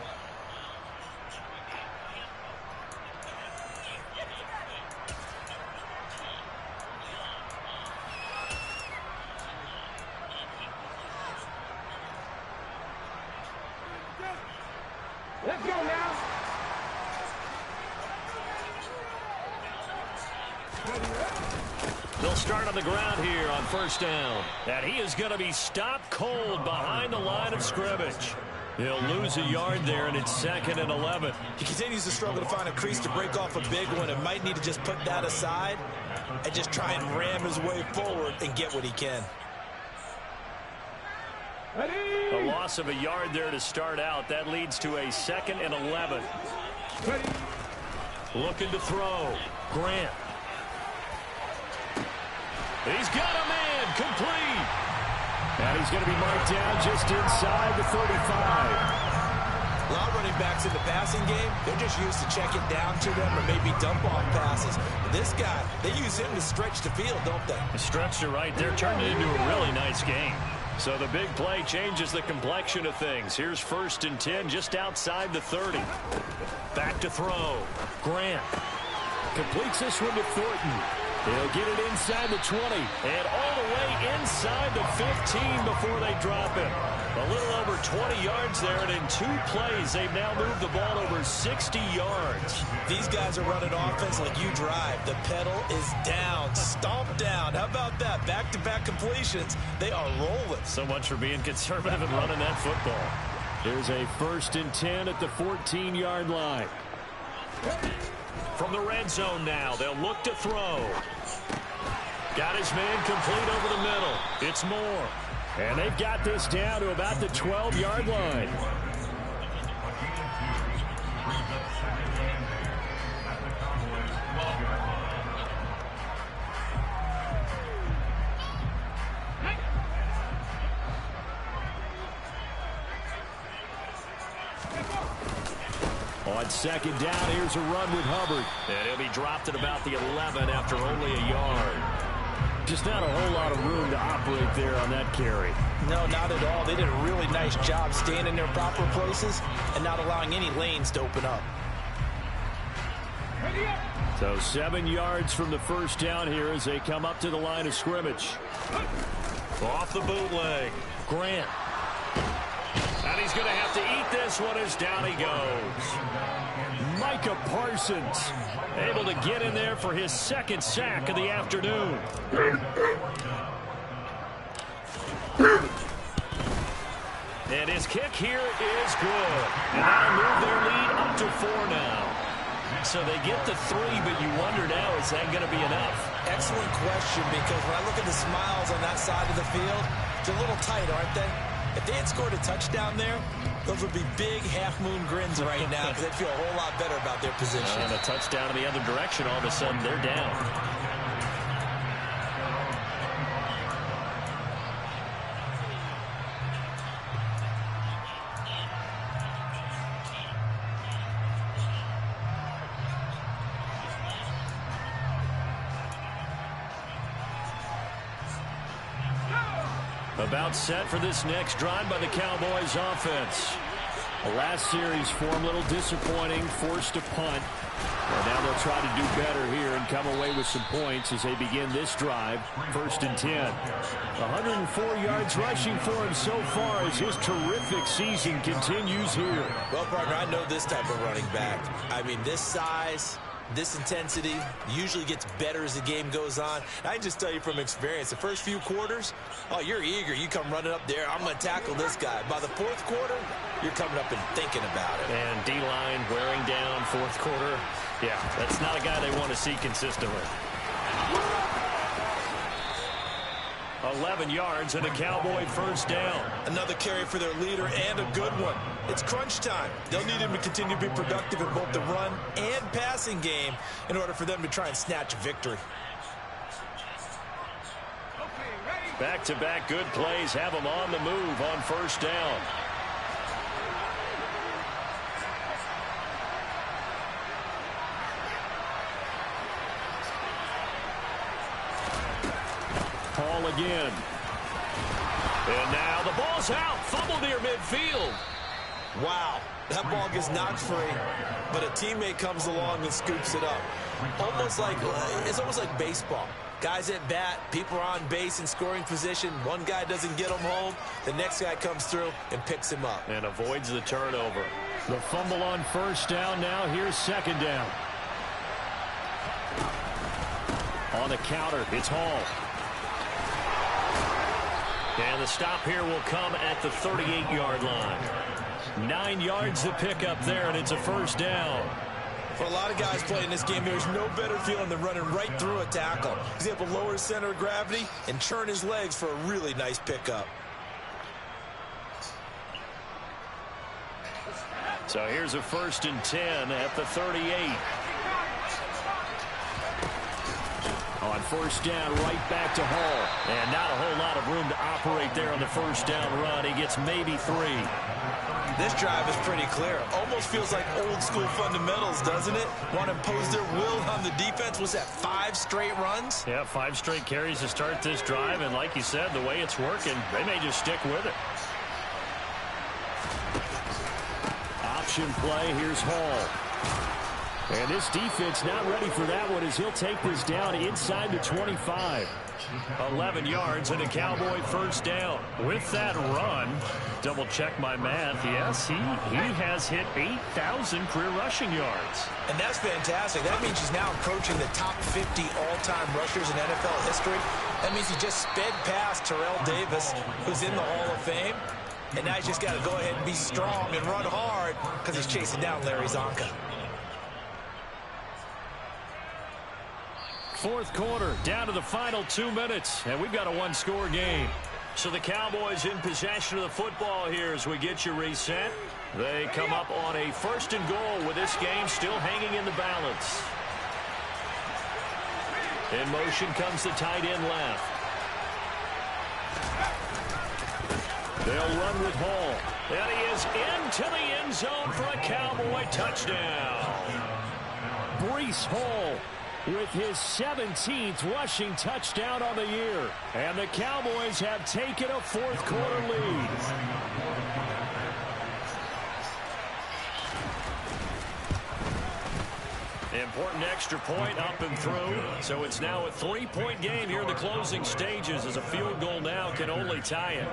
Let's go now. They'll start on the ground here on first down. And he is going to be stopped cold behind the line of scrimmage. He'll lose a yard there, and it's 2nd and 11. He continues to struggle to find a crease to break off a big one and might need to just put that aside and just try and ram his way forward and get what he can. A loss of a yard there to start out. That leads to a 2nd and 11. Looking to throw. Grant. He's got a man complete. And he's going to be marked down just inside the 35. A lot of running backs in the passing game, they're just used to check it down to them or maybe dump off passes. But this guy, they use him to stretch the field, don't they? Stretched it right there, turned it into a really nice game. So the big play changes the complexion of things. Here's 1st and 10 just outside the 30. Back to throw. Grant completes this one to Thornton. He'll get it inside the 20 and all the way inside the 15 before they drop it. A little over 20 yards there, and in 2 plays, they've now moved the ball over 60 yards. These guys are running offense like you drive. The pedal is down, stomped down. How about that? Back-to-back completions. They are rolling. So much for being conservative and running that football. Here's a 1st and 10 at the 14-yard line. From the red zone now, they'll look to throw. Got his man complete over the middle. It's Moore. And they've got this down to about the 12-yard line. On second down, here's a run with Hubbard. And he'll be dropped at about the 11 after only a yard. Just not a whole lot of room to operate there on that carry. No, not at all. They did a really nice job staying in their proper places and not allowing any lanes to open up. So 7 yards from the first down here as they come up to the line of scrimmage. Off the bootleg. Grant. And he's going to have to eat this one as down he goes. Micah Parsons able to get in there for his second sack of the afternoon. And his kick here is good. And that'll move their lead up to 4 now. So they get the 3, but you wonder now, is that going to be enough? Excellent question, because when I look at the smiles on that side of the field, they're a little tight, aren't they? If they had scored a touchdown there, those would be big half-moon grins right now because they'd feel a whole lot better about their position. And a touchdown in the other direction, all of a sudden they're down. About set for this next drive by the Cowboys offense. The last series for them, a little disappointing, forced to punt. And now they'll try to do better here and come away with some points as they begin this drive, 1st and 10. 104 yards rushing for him so far as his terrific season continues here. Well, partner, I know this type of running back. I mean, this size, this intensity usually gets better as the game goes on. I can just tell you from experience, the first few quarters, oh, you're eager. You come running up there, I'm going to tackle this guy. By the 4th quarter, you're coming up and thinking about it. And D-line wearing down 4th quarter. Yeah, that's not a guy they want to see consistently. 11 yards and a Cowboy first down. Another carry for their leader and a good one. It's crunch time. They'll need him to continue to be productive in both the run and passing game in order for them to try and snatch a victory. Back-to-back good plays have them on the move on first down. Paul again. And now the ball's out. Fumble near midfield. Wow, that ball gets knocked free, but a teammate comes along and scoops it up. It's almost like baseball. Guys at bat, people are on base in scoring position. One guy doesn't get him home. The next guy comes through and picks him up. And avoids the turnover. The fumble on first down now. Here's second down. On the counter, it's Hall. And the stop here will come at the 38-yard line. 9 yards to pick up there, and it's a first down. For a lot of guys playing this game, there's no better feeling than running right through a tackle. He's able to lower his center of gravity and churn his legs for a really nice pickup. So here's a 1st and 10 at the 38. On first down, right back to Hall. And not a whole lot of room to operate there on the first down run. He gets maybe 3. This drive is pretty clear. Almost feels like old school fundamentals, doesn't it? Want to impose their will on the defense. Was that 5 straight runs? Yeah, 5 straight carries to start this drive. And like you said, the way it's working, they may just stick with it. Option play. Here's Hall. And this defense not ready for that one as he'll take this down inside the 25. 11 yards and a Cowboy first down. With that run, double check my math. Yes, he has hit 8,000 career rushing yards. And that's fantastic. That means he's now approaching the top 50 all-time rushers in NFL history. That means he just sped past Terrell Davis, who's in the Hall of Fame. And now he's just got to go ahead and be strong and run hard because he's chasing down Larry Zonka. 4th quarter, down to the final 2 minutes, and we've got a 1-score game. So the Cowboys in possession of the football here as we get you reset. They come up on a 1st and goal with this game still hanging in the balance. In motion comes the tight end left. They'll run with Hall. And he is into the end zone for a Cowboy touchdown. Breece Hall with his 17th rushing touchdown on the year. And the Cowboys have taken a fourth-quarter lead. Important extra point up and through. So it's now a 3-point game here in the closing stages, as a field goal now can only tie it.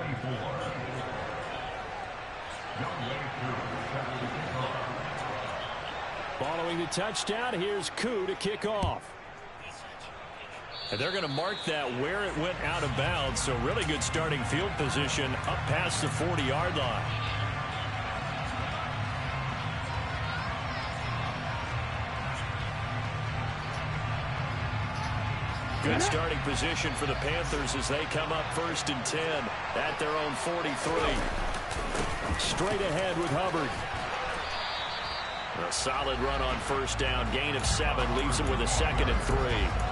Following the touchdown, here's Koo to kick off. And they're going to mark that where it went out of bounds. So really good starting field position up past the 40-yard line. Good starting position for the Panthers as they come up 1st and 10 at their own 43. Straight ahead with Hubbard. A solid run on 1st down. Gain of 7 leaves him with a 2nd and 3.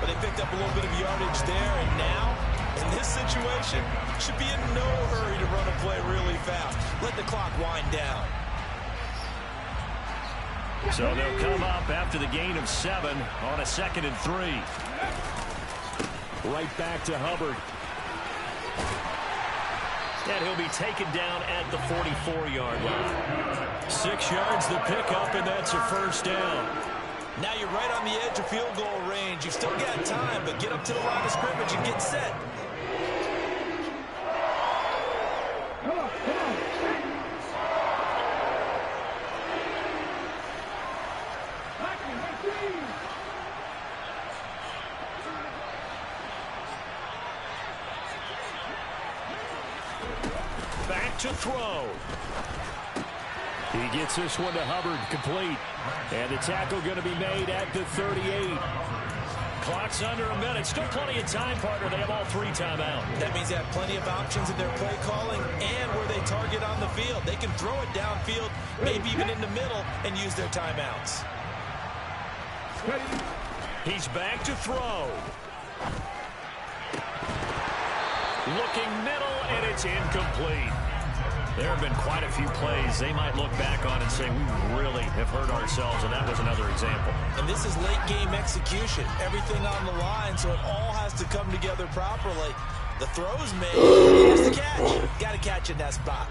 But they picked up a little bit of yardage there, and now, in this situation, should be in no hurry to run a play really fast. Let the clock wind down. So they'll come up after the gain of 7 on a 2nd and 3. Right back to Hubbard. And he'll be taken down at the 44-yard line. 6 yards the pickup, and that's a 1st down. Now you're right on the edge of field goal range. You've still got time, but get up to the line of scrimmage and get set. Come on, come on. Back to throw. He gets this one to Hubbard, complete. And the tackle going to be made at the 38. Clock's under a minute. Still plenty of time, partner. They have all 3 timeouts. That means they have plenty of options in their play calling and where they target on the field. They can throw it downfield, maybe even in the middle, and use their timeouts. He's back to throw. Looking middle, and it's incomplete. There have been quite a few plays they might look back on and say, we really have hurt ourselves, and that was another example. And this is late game execution. Everything on the line, so it all has to come together properly. The throw's made. Here's the catch. Got to catch in that spot.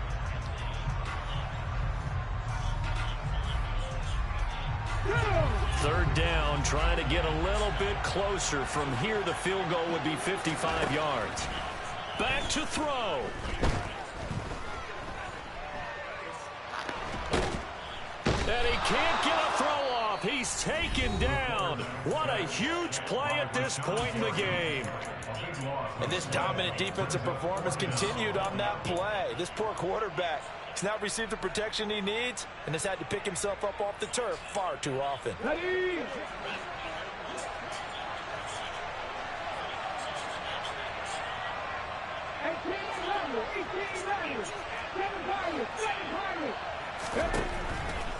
Third down, trying to get a little bit closer. From here, the field goal would be 55 yards. Back to throw. And he can't get a throw off. He's taken down. What a huge play at this point in the game. And this dominant defensive performance continued on that play. This poor quarterback has not received the protection he needs and has had to pick himself up off the turf far too often. Ready?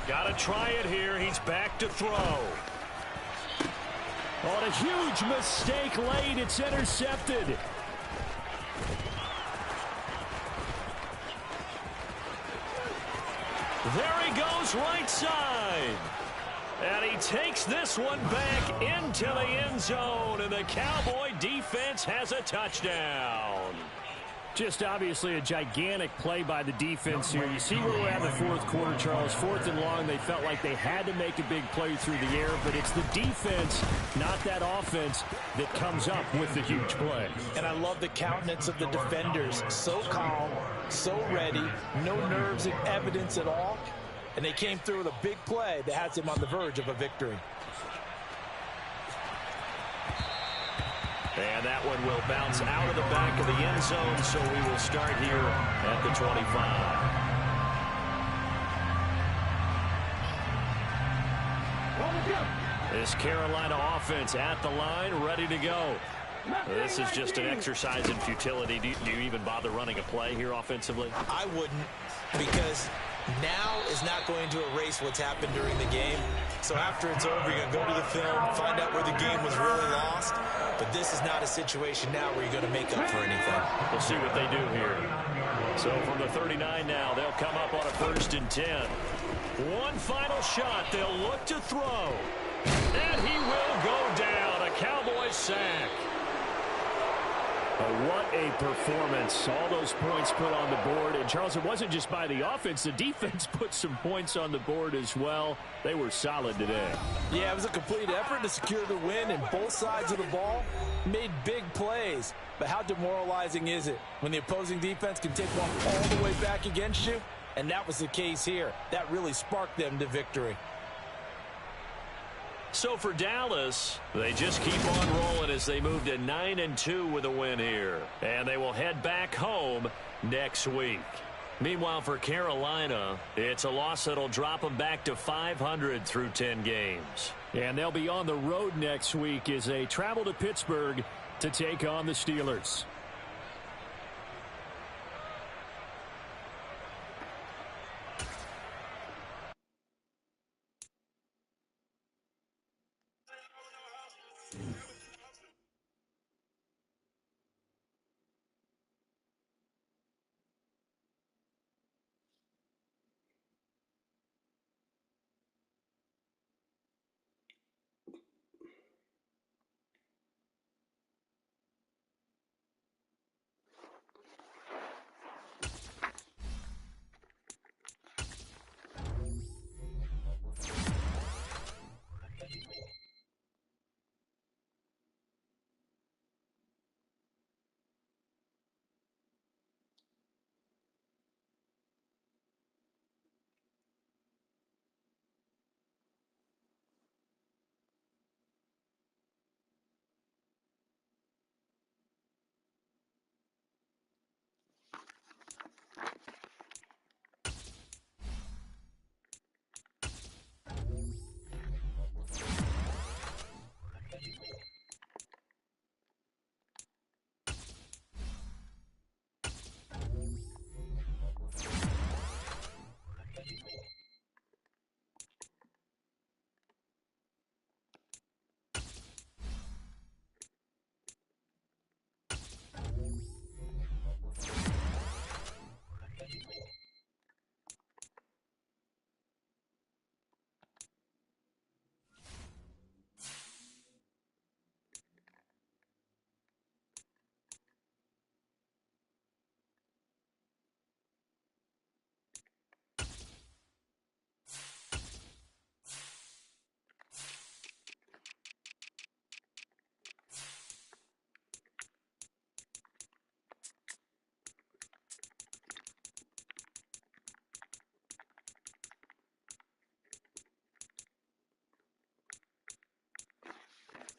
Got to try it here. He's back to throw. On a huge mistake late. It's intercepted. There he goes, right side. And he takes this one back into the end zone. And the Cowboy defense has a touchdown. Just obviously a gigantic play by the defense here. You see where we're at in the 4th quarter, Charles. 4th and long, they felt like they had to make a big play through the air, but it's the defense, not that offense, that comes up with the huge play. And I love the countenance of the defenders. So calm, so ready, no nerves and evidence at all. And they came through with a big play that has them on the verge of a victory. And that one will bounce out of the back of the end zone, so we will start here at the 25. This Carolina offense at the line, ready to go. This is just an exercise in futility. Do you even bother running a play here offensively? I wouldn't, because now is not going to erase what's happened during the game. So after it's over, you're going to go to the film, find out where the game was really lost. But this is not a situation now where you're going to make up for anything. We'll see what they do here. So from the 39 now, they'll come up on a 1st and 10. One final shot. They'll look to throw. And he will go down. A Cowboys sack. What a performance. All those points put on the board. And, Charles, it wasn't just by the offense. The defense put some points on the board as well. They were solid today. Yeah, it was a complete effort to secure the win, and both sides of the ball made big plays. But how demoralizing is it when the opposing defense can take one all the way back against you? And that was the case here. That really sparked them to victory. So for Dallas, they just keep on rolling as they move to 9-2 with a win here. And they will head back home next week. Meanwhile, for Carolina, it's a loss that'll drop them back to 500 through 10 games. And they'll be on the road next week as they travel to Pittsburgh to take on the Steelers.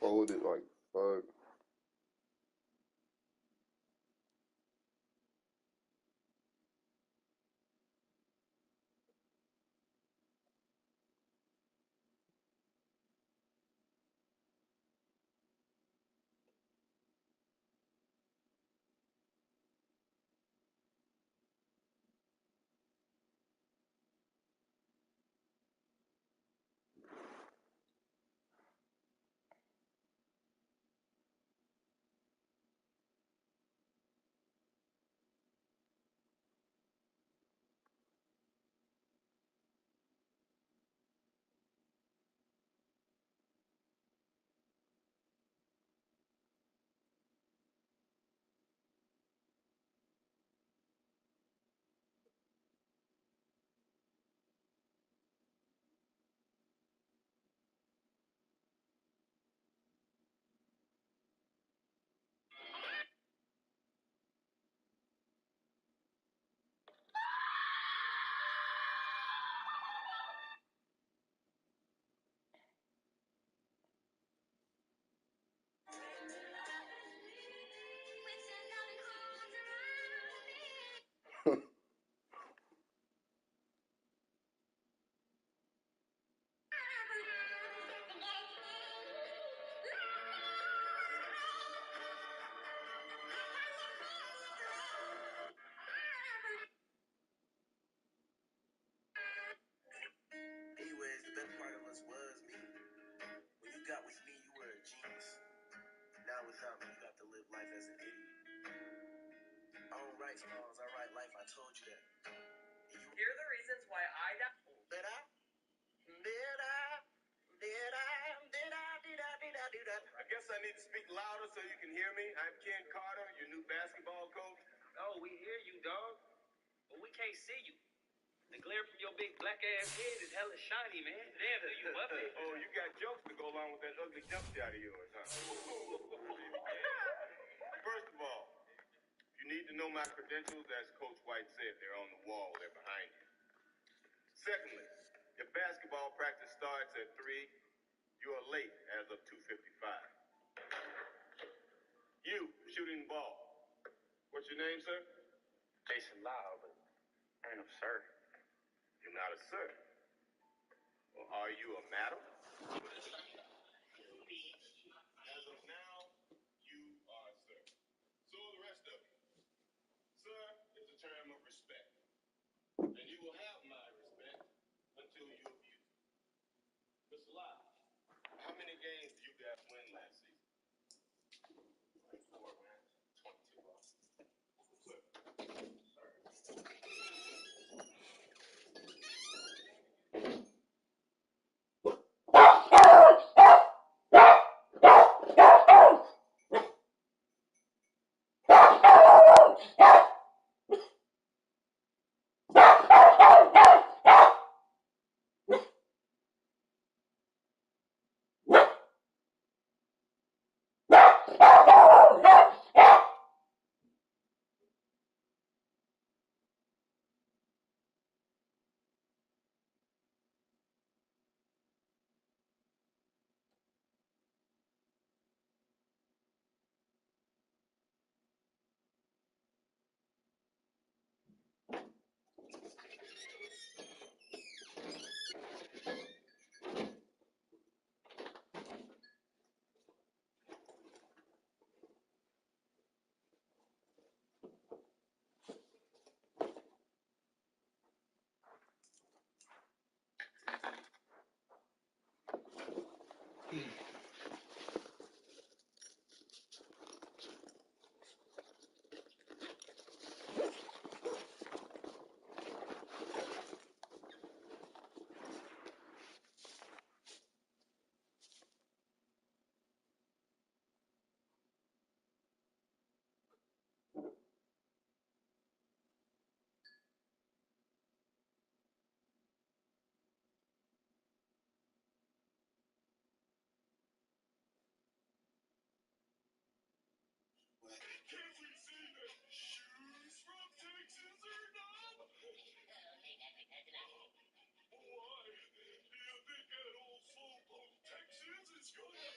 Folded like fuck. out, man. You got to live life as an idiot. I don't write songs. I write life. I told you that. Here are the reasons why I got... I guess I need to speak louder so you can hear me. I'm Ken Carter, your new basketball coach. Oh, we hear you, dog. But we can't see you. The glare from your big black ass head is hella shiny, man. Damn, do you love it? Oh, you got jokes to go along with that ugly jump shot of yours, huh? First of all, you need to know my credentials. As Coach White said, they're on the wall. They're behind you. Secondly, if basketball practice starts at 3, you are late as of 2:55. You, shooting the ball. What's your name, sir? Jason Lau, but I ain't no sir. You're not a sir. Well, are you a madam? As of now, you are a sir. So are the rest of you. Sir is a term of respect. And you will have my respect until you abuse it. Mr. Lau, how many games did you guys win last season? 4 wins, 22 losses. Sir. Can't we see the shoes from Texas or not? Why? Do you think that old slowpoke Texas is gonna